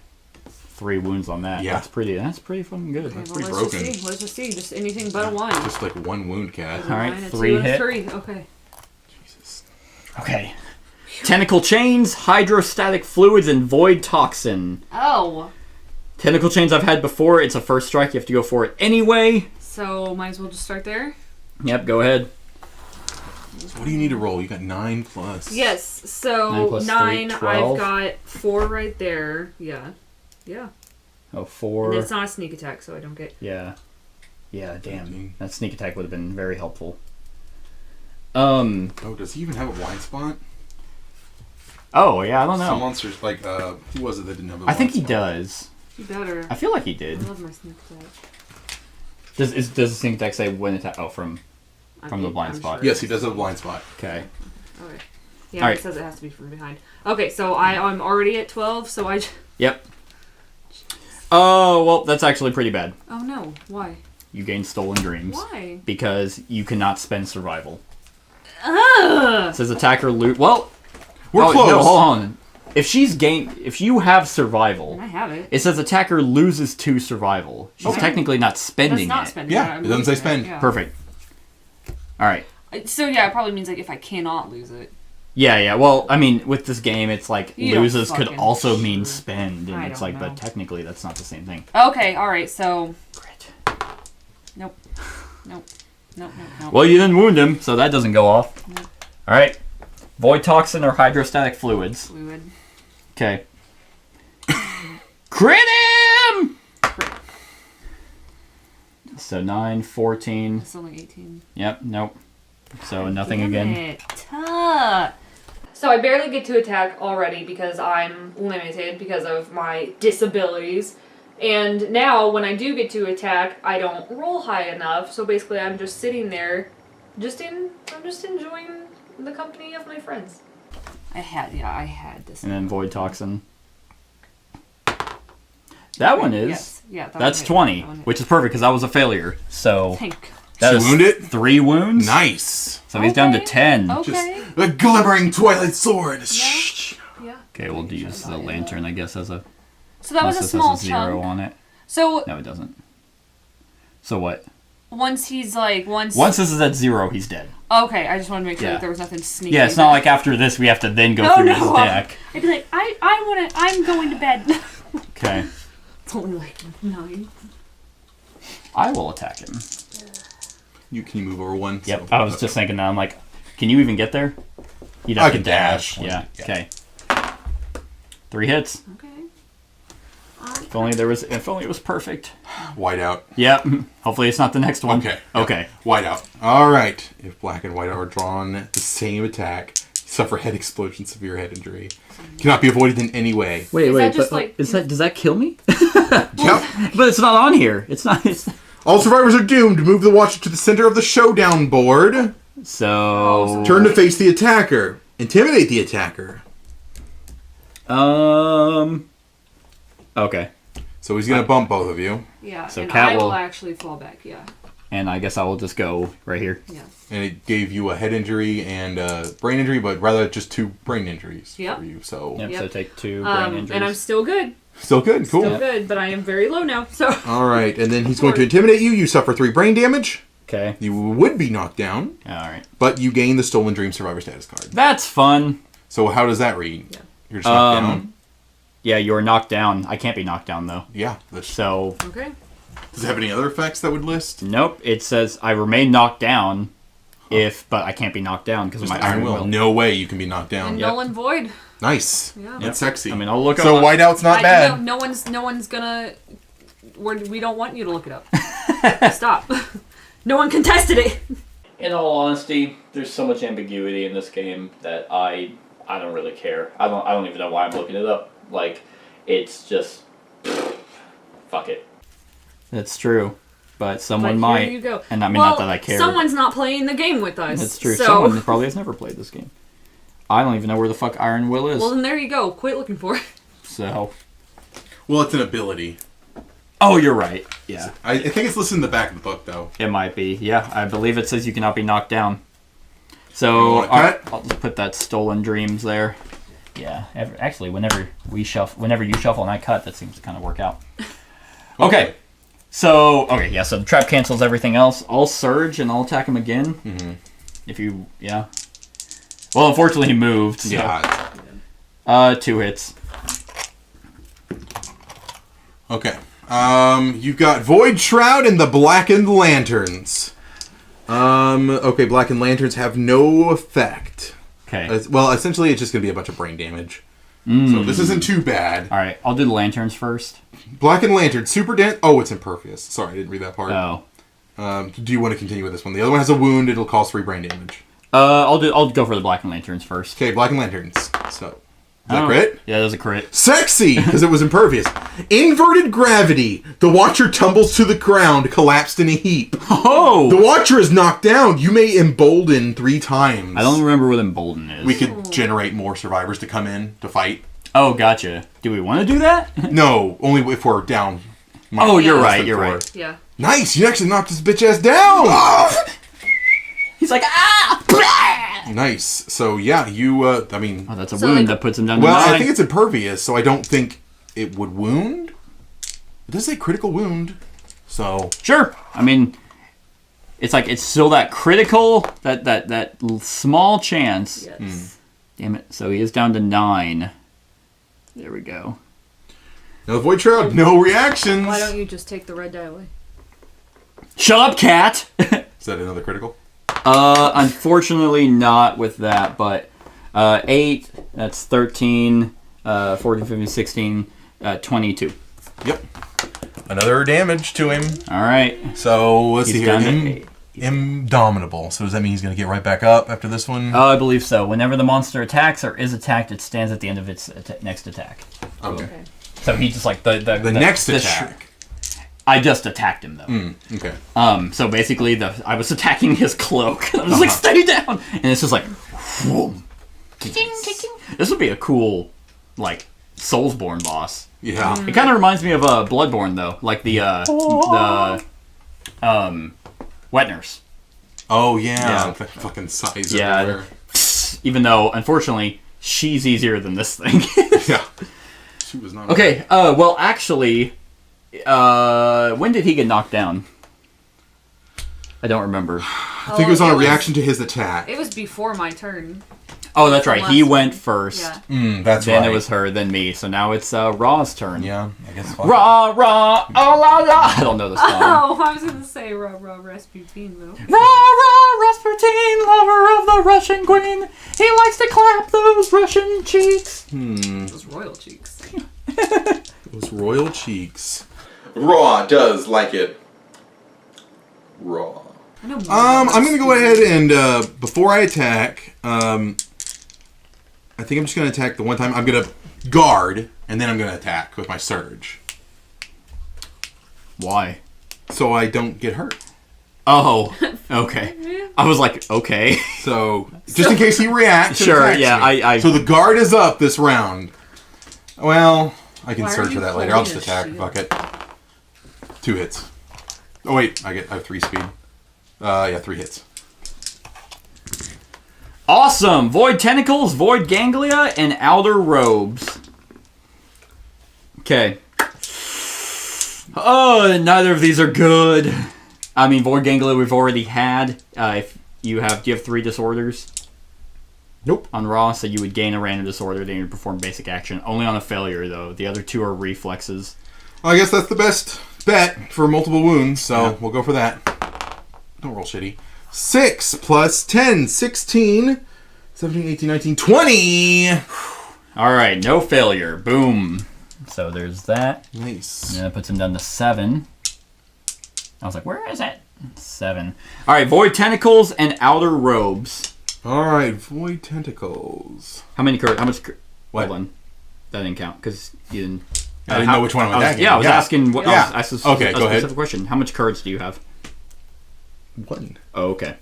[SPEAKER 2] 3 wounds on that.
[SPEAKER 3] Yeah.
[SPEAKER 2] That's pretty fucking good.
[SPEAKER 4] Okay, well,
[SPEAKER 3] pretty
[SPEAKER 4] let's
[SPEAKER 3] broken.
[SPEAKER 4] Let's just see. Just anything but a 1.
[SPEAKER 3] Just like 1 wound, Cat.
[SPEAKER 2] All right,
[SPEAKER 4] Mine, a
[SPEAKER 2] 3
[SPEAKER 4] 2 and a
[SPEAKER 2] hit.
[SPEAKER 4] 3. Okay.
[SPEAKER 3] Jesus.
[SPEAKER 2] Okay. Tentacle chains, hydrostatic fluids, and void toxin.
[SPEAKER 4] Oh.
[SPEAKER 2] Tentacle chains I've had before. It's a first strike. You have to go for it anyway.
[SPEAKER 4] So might as well just start there.
[SPEAKER 2] Yep, go ahead.
[SPEAKER 3] So what do you need to roll? You got 9 plus.
[SPEAKER 4] Yes. So
[SPEAKER 2] 9 plus
[SPEAKER 4] 9.
[SPEAKER 2] 3, 12.
[SPEAKER 4] I've got 4 right there. Yeah. Yeah.
[SPEAKER 2] Oh, 4.
[SPEAKER 4] And it's not a sneak attack, so I don't get.
[SPEAKER 2] Yeah. Yeah, damn.
[SPEAKER 3] 13.
[SPEAKER 2] That sneak attack would have been very helpful.
[SPEAKER 3] Oh, does he even have a blind spot?
[SPEAKER 2] Oh, yeah, I don't know.
[SPEAKER 3] Some monsters, like, who was it that didn't have a blind
[SPEAKER 2] I think he
[SPEAKER 3] spot?
[SPEAKER 2] does.
[SPEAKER 4] You better.
[SPEAKER 2] I feel like he
[SPEAKER 4] I
[SPEAKER 2] did.
[SPEAKER 4] love my sneak attack.
[SPEAKER 2] Does the sneak attack say when attack? Oh, from
[SPEAKER 4] I
[SPEAKER 2] the
[SPEAKER 4] mean,
[SPEAKER 2] blind
[SPEAKER 4] I'm
[SPEAKER 2] spot.
[SPEAKER 4] sure.
[SPEAKER 3] Yes, he does have a blind spot.
[SPEAKER 2] Okay.
[SPEAKER 4] Okay. Yeah,
[SPEAKER 2] Alright.
[SPEAKER 4] it says it has to be from behind. Okay, so I'm already at 12, so I.
[SPEAKER 2] Yep. Oh, well, that's actually pretty bad.
[SPEAKER 4] Oh no! Why?
[SPEAKER 2] You gain stolen dreams.
[SPEAKER 4] Why?
[SPEAKER 2] Because you cannot spend survival.
[SPEAKER 4] Ugh!
[SPEAKER 2] It says attacker loot. Well,
[SPEAKER 3] We're close.
[SPEAKER 2] No, hold on. If you have survival,
[SPEAKER 4] And I have it.
[SPEAKER 2] it says attacker loses 2 survival. She's
[SPEAKER 4] Okay.
[SPEAKER 2] technically not
[SPEAKER 4] That's
[SPEAKER 2] spending
[SPEAKER 4] not
[SPEAKER 2] it.
[SPEAKER 4] spending.
[SPEAKER 3] Yeah,
[SPEAKER 4] I'm
[SPEAKER 3] it doesn't say
[SPEAKER 4] losing
[SPEAKER 3] spend.
[SPEAKER 4] yeah.
[SPEAKER 2] Perfect. All right.
[SPEAKER 4] So yeah, it probably means like if I cannot lose it.
[SPEAKER 2] Yeah. Well, I mean, with this game, it's like
[SPEAKER 4] You don't
[SPEAKER 2] loses could
[SPEAKER 4] fucking-
[SPEAKER 2] also mean spend, and
[SPEAKER 4] I
[SPEAKER 2] it's
[SPEAKER 4] don't
[SPEAKER 2] like,
[SPEAKER 4] know.
[SPEAKER 2] but technically, that's not the same thing.
[SPEAKER 4] Okay, all right. So
[SPEAKER 2] Crit.
[SPEAKER 4] nope.
[SPEAKER 2] Well, you didn't wound him, so that doesn't go off.
[SPEAKER 4] Nope.
[SPEAKER 2] All right. Void toxin or hydrostatic fluids.
[SPEAKER 4] Fluid.
[SPEAKER 2] Okay. Crit him! So 9, 14.
[SPEAKER 4] It's only 18.
[SPEAKER 2] Yep, nope. So nothing
[SPEAKER 4] Damn
[SPEAKER 2] again.
[SPEAKER 4] it. So I barely get to attack already because I'm limited because of my disabilities. And now when I do get to attack, I don't roll high enough. So basically I'm just sitting there, I'm just enjoying the company of my friends. I had this.
[SPEAKER 2] And then void toxin. That one is.
[SPEAKER 4] Yes. Yeah,
[SPEAKER 2] That's
[SPEAKER 4] one hit.
[SPEAKER 2] 20,
[SPEAKER 4] That one hit.
[SPEAKER 2] which is perfect because that was a failure. So
[SPEAKER 4] Thank God.
[SPEAKER 2] that
[SPEAKER 3] So
[SPEAKER 2] is
[SPEAKER 3] wound it?
[SPEAKER 2] 3 wounds.
[SPEAKER 3] Nice.
[SPEAKER 2] So he's down to
[SPEAKER 4] Okay.
[SPEAKER 2] 10.
[SPEAKER 4] Okay.
[SPEAKER 3] Just a glimmering twilight sword.
[SPEAKER 4] Yeah.
[SPEAKER 2] Okay, we'll use the lantern, I guess, as a.
[SPEAKER 4] So that was a
[SPEAKER 2] unless this
[SPEAKER 4] small
[SPEAKER 2] has a 0
[SPEAKER 4] chunk.
[SPEAKER 2] on it.
[SPEAKER 4] So
[SPEAKER 2] No, it doesn't. So what?
[SPEAKER 4] once he's like
[SPEAKER 2] Once this is at 0, he's dead.
[SPEAKER 4] Okay, I just wanted to make sure
[SPEAKER 2] Yeah.
[SPEAKER 4] that there was nothing sneaky.
[SPEAKER 2] Yeah, it's not like after this we have to then go
[SPEAKER 4] No,
[SPEAKER 2] through
[SPEAKER 4] no.
[SPEAKER 2] his deck.
[SPEAKER 4] I'd be like, I'm going to bed.
[SPEAKER 2] Okay.
[SPEAKER 4] It's only like 9.
[SPEAKER 2] I will attack him.
[SPEAKER 3] Can you move over 1?
[SPEAKER 2] Yep,
[SPEAKER 3] So-
[SPEAKER 2] I was just thinking that. I'm like, can you even get there? You'd have
[SPEAKER 3] I
[SPEAKER 2] to
[SPEAKER 3] can dash.
[SPEAKER 2] Yeah,
[SPEAKER 3] Yeah.
[SPEAKER 2] okay. 3 hits.
[SPEAKER 4] Okay.
[SPEAKER 2] If only it was perfect.
[SPEAKER 3] Whiteout.
[SPEAKER 2] Yep. Hopefully it's not the next one.
[SPEAKER 3] Okay.
[SPEAKER 2] Okay.
[SPEAKER 3] Whiteout. All right. If black and white are drawn the same attack, you suffer head explosion, severe head injury. Cannot be avoided in any way.
[SPEAKER 2] Wait,
[SPEAKER 4] Is that just like-
[SPEAKER 2] does that kill me?
[SPEAKER 3] Yep.
[SPEAKER 2] But it's not on here. It's not.
[SPEAKER 3] All survivors are doomed. Move the watcher to the center of the showdown board.
[SPEAKER 2] So.
[SPEAKER 3] Turn to face the attacker. Intimidate the attacker.
[SPEAKER 2] Okay.
[SPEAKER 3] So he's going to bump both of you.
[SPEAKER 4] Yeah,
[SPEAKER 2] So
[SPEAKER 4] and
[SPEAKER 2] Cat
[SPEAKER 4] I will
[SPEAKER 2] will-
[SPEAKER 4] actually fall back, yeah.
[SPEAKER 2] And I guess I will just go right here.
[SPEAKER 4] Yeah.
[SPEAKER 3] And it gave you a head injury and a brain injury, but rather just 2 brain injuries
[SPEAKER 4] Yep.
[SPEAKER 3] for you. So
[SPEAKER 2] Yep.
[SPEAKER 4] Yep.
[SPEAKER 2] So take 2 brain injuries.
[SPEAKER 4] And I'm still good.
[SPEAKER 3] still good. Cool.
[SPEAKER 4] Still good, but I am very low now, so.
[SPEAKER 3] All right. And then he's going to intimidate you. You suffer 3 brain damage.
[SPEAKER 2] Okay.
[SPEAKER 3] You would be knocked down,
[SPEAKER 2] All right.
[SPEAKER 3] but you gain the Stolen Dream Survivor status card.
[SPEAKER 2] That's fun.
[SPEAKER 3] So how does that read?
[SPEAKER 4] Yeah.
[SPEAKER 3] You're just knocked down?
[SPEAKER 2] Yeah, you're knocked down. I can't be knocked down though.
[SPEAKER 3] Yeah. That's,
[SPEAKER 2] So
[SPEAKER 4] Okay.
[SPEAKER 3] does it have any other effects that would list?
[SPEAKER 2] nope. It says I remain knocked down, but I can't be knocked down because of
[SPEAKER 3] Just
[SPEAKER 2] my
[SPEAKER 3] Iron Will. No way you can be knocked down.
[SPEAKER 4] And
[SPEAKER 2] Yep.
[SPEAKER 4] null and void.
[SPEAKER 3] Nice.
[SPEAKER 4] Yeah.
[SPEAKER 3] That's sexy.
[SPEAKER 2] I mean, I'll look
[SPEAKER 3] so
[SPEAKER 2] up.
[SPEAKER 3] whiteout's not bad.
[SPEAKER 4] No one's gonna. We don't want you to look it up. Stop. No one contested it.
[SPEAKER 2] In all honesty, there's so much ambiguity in this game that I don't really care. I don't even know why I'm looking it up. Like, it's just
[SPEAKER 4] fuck it.
[SPEAKER 2] That's true. But someone
[SPEAKER 4] But
[SPEAKER 2] might.
[SPEAKER 4] here you go.
[SPEAKER 2] And I mean,
[SPEAKER 4] well,
[SPEAKER 2] not that I care.
[SPEAKER 4] Someone's not playing the game with us.
[SPEAKER 2] That's true.
[SPEAKER 4] So...
[SPEAKER 2] Someone probably has never played this game. I don't even know where the fuck Iron Will is.
[SPEAKER 4] Well, then there you go. Quit looking for it.
[SPEAKER 2] So.
[SPEAKER 3] Well, it's an ability.
[SPEAKER 2] Oh, you're right. Yeah.
[SPEAKER 3] I think it's listed in the back of the book, though.
[SPEAKER 2] It might be. Yeah, I believe it says you cannot be knocked down.
[SPEAKER 3] You
[SPEAKER 2] So,
[SPEAKER 3] wanna cut?
[SPEAKER 2] I'll just put that Stolen Dreams there. Yeah. Actually, whenever you shuffle and I cut, that seems to kind of work out. Okay. So the trap cancels everything else. I'll surge and I'll attack him again. Mm-hmm. If you, yeah. Well, unfortunately, he moved. So.
[SPEAKER 3] Yeah.
[SPEAKER 2] 2 hits.
[SPEAKER 3] Okay. You've got Void Shroud and the Blackened Lanterns. Okay, Blackened Lanterns have no effect.
[SPEAKER 2] Okay.
[SPEAKER 3] Well, essentially, it's just going to be a bunch of brain damage. So this isn't too bad.
[SPEAKER 2] All right, I'll do the lanterns first.
[SPEAKER 3] Blackened Lantern, super dense. Oh, it's impervious. Sorry, I didn't read that part.
[SPEAKER 2] Oh.
[SPEAKER 3] Do you want to continue with this one? The other one has a wound. It'll cause 3 brain damage.
[SPEAKER 2] I'll go for the blackened lanterns first.
[SPEAKER 3] Okay, Blackened Lanterns. So, is that crit?
[SPEAKER 2] Yeah, that was a crit.
[SPEAKER 3] Sexy, because it was impervious. Inverted gravity. The Watcher tumbles to the ground, collapsed in a heap.
[SPEAKER 2] Oh!
[SPEAKER 3] The Watcher is knocked down. You may embolden 3 times.
[SPEAKER 2] I don't remember what embolden is.
[SPEAKER 3] We could generate more survivors to come in to fight.
[SPEAKER 2] Oh, gotcha. Do we want to do that?
[SPEAKER 3] No, only if we're down.
[SPEAKER 2] Oh, you're
[SPEAKER 4] Yeah.
[SPEAKER 2] right. You're right.
[SPEAKER 4] Yeah.
[SPEAKER 3] Nice, you actually knocked this bitch ass down.
[SPEAKER 2] He's like, ah!
[SPEAKER 3] Nice. So yeah, you. I mean,
[SPEAKER 2] Oh, that's a
[SPEAKER 4] So,
[SPEAKER 2] wound
[SPEAKER 4] like-
[SPEAKER 2] that puts him down to
[SPEAKER 3] well,
[SPEAKER 2] 9.
[SPEAKER 3] I think it's impervious, so I don't think it would wound. It does say critical wound, so
[SPEAKER 2] Sure. I mean, it's like it's still that critical, that small chance.
[SPEAKER 4] Yes.
[SPEAKER 2] Damn it. So he is down to 9. There we go.
[SPEAKER 3] now the Void Shroud, no reactions.
[SPEAKER 4] Why don't you just take the red die away?
[SPEAKER 2] Shut up, cat!
[SPEAKER 3] Is that another critical?
[SPEAKER 2] Unfortunately not with that, but 8, that's 13, 14, 15, 16, 22.
[SPEAKER 3] Yep. Another damage to him.
[SPEAKER 2] All right.
[SPEAKER 3] So let's see
[SPEAKER 2] He's
[SPEAKER 3] here.
[SPEAKER 2] down to 8.
[SPEAKER 3] Indomitable. So does that mean he's going to get right back up after this one?
[SPEAKER 2] I believe so. Whenever the monster attacks or is attacked, it stands at the end of its next attack.
[SPEAKER 3] Okay.
[SPEAKER 2] So he just like the
[SPEAKER 3] next attack.
[SPEAKER 2] I just attacked him though.
[SPEAKER 3] Okay.
[SPEAKER 2] So basically, I was attacking his cloak. And I was like, stay down, and it's just like, whoom. This would be a cool, like, Soulsborne boss.
[SPEAKER 3] Yeah.
[SPEAKER 2] It kind of reminds me of Bloodborne though, like the wet nurse.
[SPEAKER 3] Oh yeah.
[SPEAKER 2] Yeah.
[SPEAKER 3] That fucking size
[SPEAKER 2] Yeah.
[SPEAKER 3] everywhere.
[SPEAKER 2] Even though, unfortunately, she's easier than this thing.
[SPEAKER 3] Yeah. She was not.
[SPEAKER 2] Okay. Well, actually, when did he get knocked down? I don't remember.
[SPEAKER 3] I think it was on a reaction to his attack.
[SPEAKER 4] It was before my turn.
[SPEAKER 2] Oh, that's right. He
[SPEAKER 4] Last
[SPEAKER 2] went
[SPEAKER 4] one.
[SPEAKER 2] first.
[SPEAKER 4] Yeah.
[SPEAKER 3] That's
[SPEAKER 2] Then
[SPEAKER 3] right.
[SPEAKER 2] it was her, then me. So now it's Raw's turn.
[SPEAKER 3] Yeah, I guess.
[SPEAKER 2] Rah, rah, oh, la, la. I don't know the song.
[SPEAKER 4] Oh, I was gonna say raw Rasputin though.
[SPEAKER 2] Rah, rah, Rasputin, lover of the Russian queen. He likes to clap those Russian cheeks.
[SPEAKER 4] Those royal cheeks.
[SPEAKER 3] Those royal cheeks.
[SPEAKER 1] Raw does like it raw.
[SPEAKER 4] I know more
[SPEAKER 3] I'm
[SPEAKER 4] about
[SPEAKER 3] gonna go ahead and before I attack, I think I'm just gonna attack the one time. I'm gonna guard and then I'm gonna attack with my surge,
[SPEAKER 2] Why?
[SPEAKER 3] so I don't get hurt.
[SPEAKER 2] Oh, okay. I was like, okay.
[SPEAKER 3] So just in case he reacts. and
[SPEAKER 2] Sure,
[SPEAKER 3] attacks
[SPEAKER 2] yeah,
[SPEAKER 3] me. So the guard is up this round. Well, I can
[SPEAKER 4] Why are
[SPEAKER 3] surge for
[SPEAKER 4] you
[SPEAKER 3] that later. I'll just
[SPEAKER 4] holding
[SPEAKER 3] attack.
[SPEAKER 4] a
[SPEAKER 3] Fuck it. 2 hits. Oh wait, I have 3 speed. Yeah, 3 hits.
[SPEAKER 2] Awesome! Void tentacles, void ganglia, and outer robes. Okay. Oh, neither of these are good. I mean, void ganglia we've already had. If you have, do you have 3 disorders?
[SPEAKER 3] Nope.
[SPEAKER 2] On Raw, so you would gain a random disorder, then you'd perform basic action. Only on a failure, though. The other 2 are reflexes.
[SPEAKER 3] Well, I guess that's the best bet for multiple wounds, so we'll go for that. Don't roll shitty. 6 plus 10, 16, 17, 18, 19, 20!
[SPEAKER 2] Alright, no failure. Boom. So there's that.
[SPEAKER 3] Nice.
[SPEAKER 2] And that puts him down to 7. I was like, where is it? 7. Alright, void tentacles and outer robes.
[SPEAKER 3] Alright, Void Tentacles.
[SPEAKER 2] How many how much
[SPEAKER 3] What?
[SPEAKER 2] Hold on. That didn't count, because you didn't...
[SPEAKER 3] I didn't know which one I'm attacking.
[SPEAKER 2] Yeah, I was asking. What,
[SPEAKER 3] Yeah.
[SPEAKER 2] I was asking
[SPEAKER 3] Okay, go ahead.
[SPEAKER 2] specific question. How much courage do you have?
[SPEAKER 3] 1.
[SPEAKER 2] Oh, okay.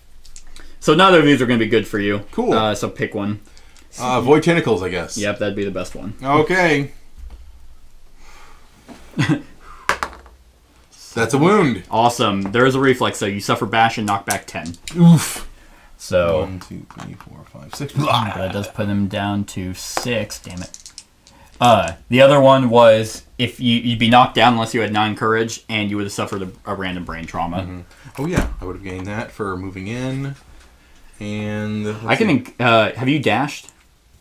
[SPEAKER 2] So neither of these are going to be good for you.
[SPEAKER 3] Cool.
[SPEAKER 2] So pick one.
[SPEAKER 3] Void tentacles, I guess.
[SPEAKER 2] Yep, that'd be the best one.
[SPEAKER 3] Okay. That's a wound.
[SPEAKER 2] Awesome. There is a reflex, so you suffer bash and knock back 10.
[SPEAKER 3] Oof.
[SPEAKER 2] So
[SPEAKER 3] 1, 2, 3, 4, 5, 6.
[SPEAKER 2] that does put him down to 6. Damn it. The other one was if you'd be knocked down unless you had 9 courage, and you would have suffered a random brain trauma.
[SPEAKER 3] Mm-hmm. Oh yeah, I would have gained that for moving in. And
[SPEAKER 2] I can. Have you dashed?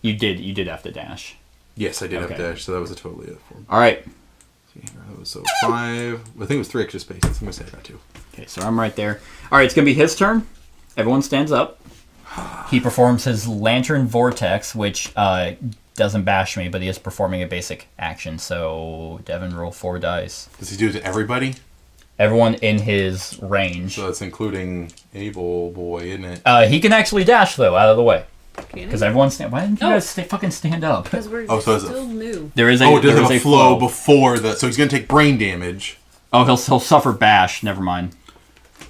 [SPEAKER 2] You did. You did have to dash.
[SPEAKER 3] Yes, I did
[SPEAKER 2] Okay.
[SPEAKER 3] have dash, so that was a totally a 4.
[SPEAKER 2] All right.
[SPEAKER 3] That was so 5. I think it was 3 extra spaces. I'm gonna say I got 2.
[SPEAKER 2] Okay, so I'm right there. All right, it's gonna be his turn. Everyone stands up. He performs his lantern vortex, which doesn't bash me, but he is performing a basic action. So Devin, roll 4 dice.
[SPEAKER 3] Does he do it to everybody?
[SPEAKER 2] Everyone in his range.
[SPEAKER 3] So that's including Able Boy, isn't it?
[SPEAKER 2] He can actually dash though, out of the way,
[SPEAKER 5] Can
[SPEAKER 2] because
[SPEAKER 5] it?
[SPEAKER 2] everyone's. Why didn't you
[SPEAKER 5] Oh.
[SPEAKER 2] guys fucking stand up?
[SPEAKER 5] Because we're
[SPEAKER 3] Oh, so is it-
[SPEAKER 5] still new.
[SPEAKER 2] There is a.
[SPEAKER 3] Oh, it does
[SPEAKER 2] there
[SPEAKER 3] have
[SPEAKER 2] is
[SPEAKER 3] a flow before the. So he's gonna take brain damage.
[SPEAKER 2] Oh, he'll suffer bash. Never mind.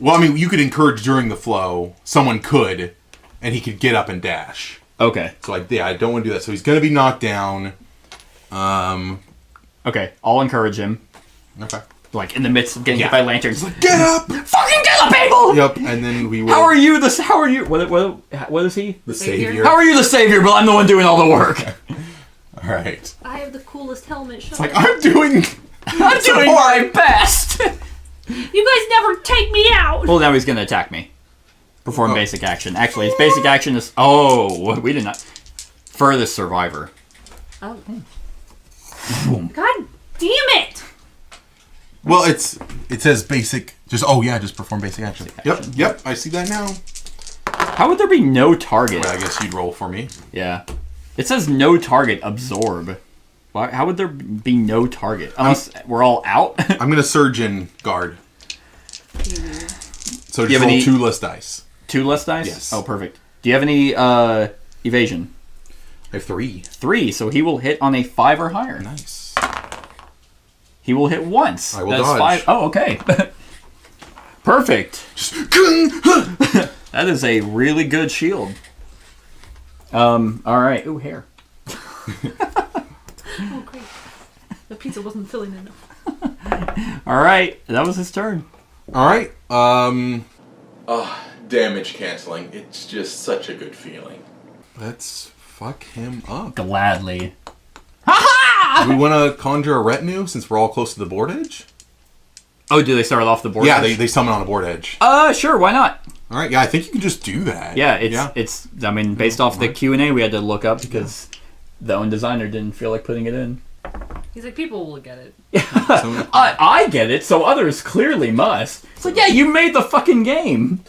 [SPEAKER 3] Well, I mean, you could encourage during the flow. Someone could, and he could get up and dash.
[SPEAKER 2] Okay.
[SPEAKER 3] So I don't want to do that. So he's gonna be knocked down.
[SPEAKER 2] Okay. I'll encourage him.
[SPEAKER 3] Okay.
[SPEAKER 2] Like in the midst of getting hit
[SPEAKER 3] Yeah.
[SPEAKER 2] by lanterns.
[SPEAKER 3] Get up!
[SPEAKER 2] Fucking get up, people!
[SPEAKER 3] Yep. And then we will.
[SPEAKER 2] How are you the? How are you? What is he?
[SPEAKER 3] the
[SPEAKER 5] Savior?
[SPEAKER 3] savior?
[SPEAKER 2] How are you the savior? But I'm the one doing all the work.
[SPEAKER 3] All right.
[SPEAKER 5] I have the coolest helmet. Shut
[SPEAKER 3] It's like
[SPEAKER 5] up.
[SPEAKER 3] I'm doing.
[SPEAKER 2] I'm doing my best.
[SPEAKER 5] You guys never take me out.
[SPEAKER 2] Well, now he's gonna attack me. Perform
[SPEAKER 3] Oh.
[SPEAKER 2] basic action. Actually, his basic action is. Oh, we did not. Furthest survivor.
[SPEAKER 5] Oh. God damn it!
[SPEAKER 3] Well, it says basic. Just just perform basic action. Yep. I see that now.
[SPEAKER 2] How would there be no target?
[SPEAKER 3] Well, I guess you'd roll for me.
[SPEAKER 2] Yeah. It says no target. Absorb. Why? How would there be no target? Unless we're all out.
[SPEAKER 3] I'm gonna surge in guard. So
[SPEAKER 2] you
[SPEAKER 3] just
[SPEAKER 2] have
[SPEAKER 3] roll
[SPEAKER 2] any-
[SPEAKER 3] 2 less dice.
[SPEAKER 2] 2 less dice.
[SPEAKER 3] Yes.
[SPEAKER 2] Oh, perfect. Do you have any evasion?
[SPEAKER 3] I have 3.
[SPEAKER 2] 3. So he will hit on a 5 or higher.
[SPEAKER 3] Nice.
[SPEAKER 2] He will hit once.
[SPEAKER 3] I will
[SPEAKER 2] That's
[SPEAKER 3] dodge.
[SPEAKER 2] 5. Oh, okay. Perfect.
[SPEAKER 3] Just
[SPEAKER 2] That is a really good shield. All right. Ooh, hair.
[SPEAKER 5] Oh, great. The pizza wasn't filling enough.
[SPEAKER 2] All right. That was his turn.
[SPEAKER 3] All right.
[SPEAKER 1] Damage canceling. It's just such a good feeling.
[SPEAKER 3] Let's fuck him up.
[SPEAKER 2] Gladly.
[SPEAKER 3] Do we want to conjure a retinue since we're all close to the board edge?
[SPEAKER 2] Oh, do they start off the board?
[SPEAKER 3] Yeah,
[SPEAKER 2] edge?
[SPEAKER 3] they summon on a board edge.
[SPEAKER 2] Sure. Why not?
[SPEAKER 3] All right. Yeah, I think you can just do that.
[SPEAKER 2] Yeah. It's. I mean, based off the Q&A, we had to look up because the own designer didn't feel like putting it in.
[SPEAKER 5] He's like, people will get it.
[SPEAKER 3] So-
[SPEAKER 2] I get it, so others clearly must. It's like, yeah, you made the fucking game.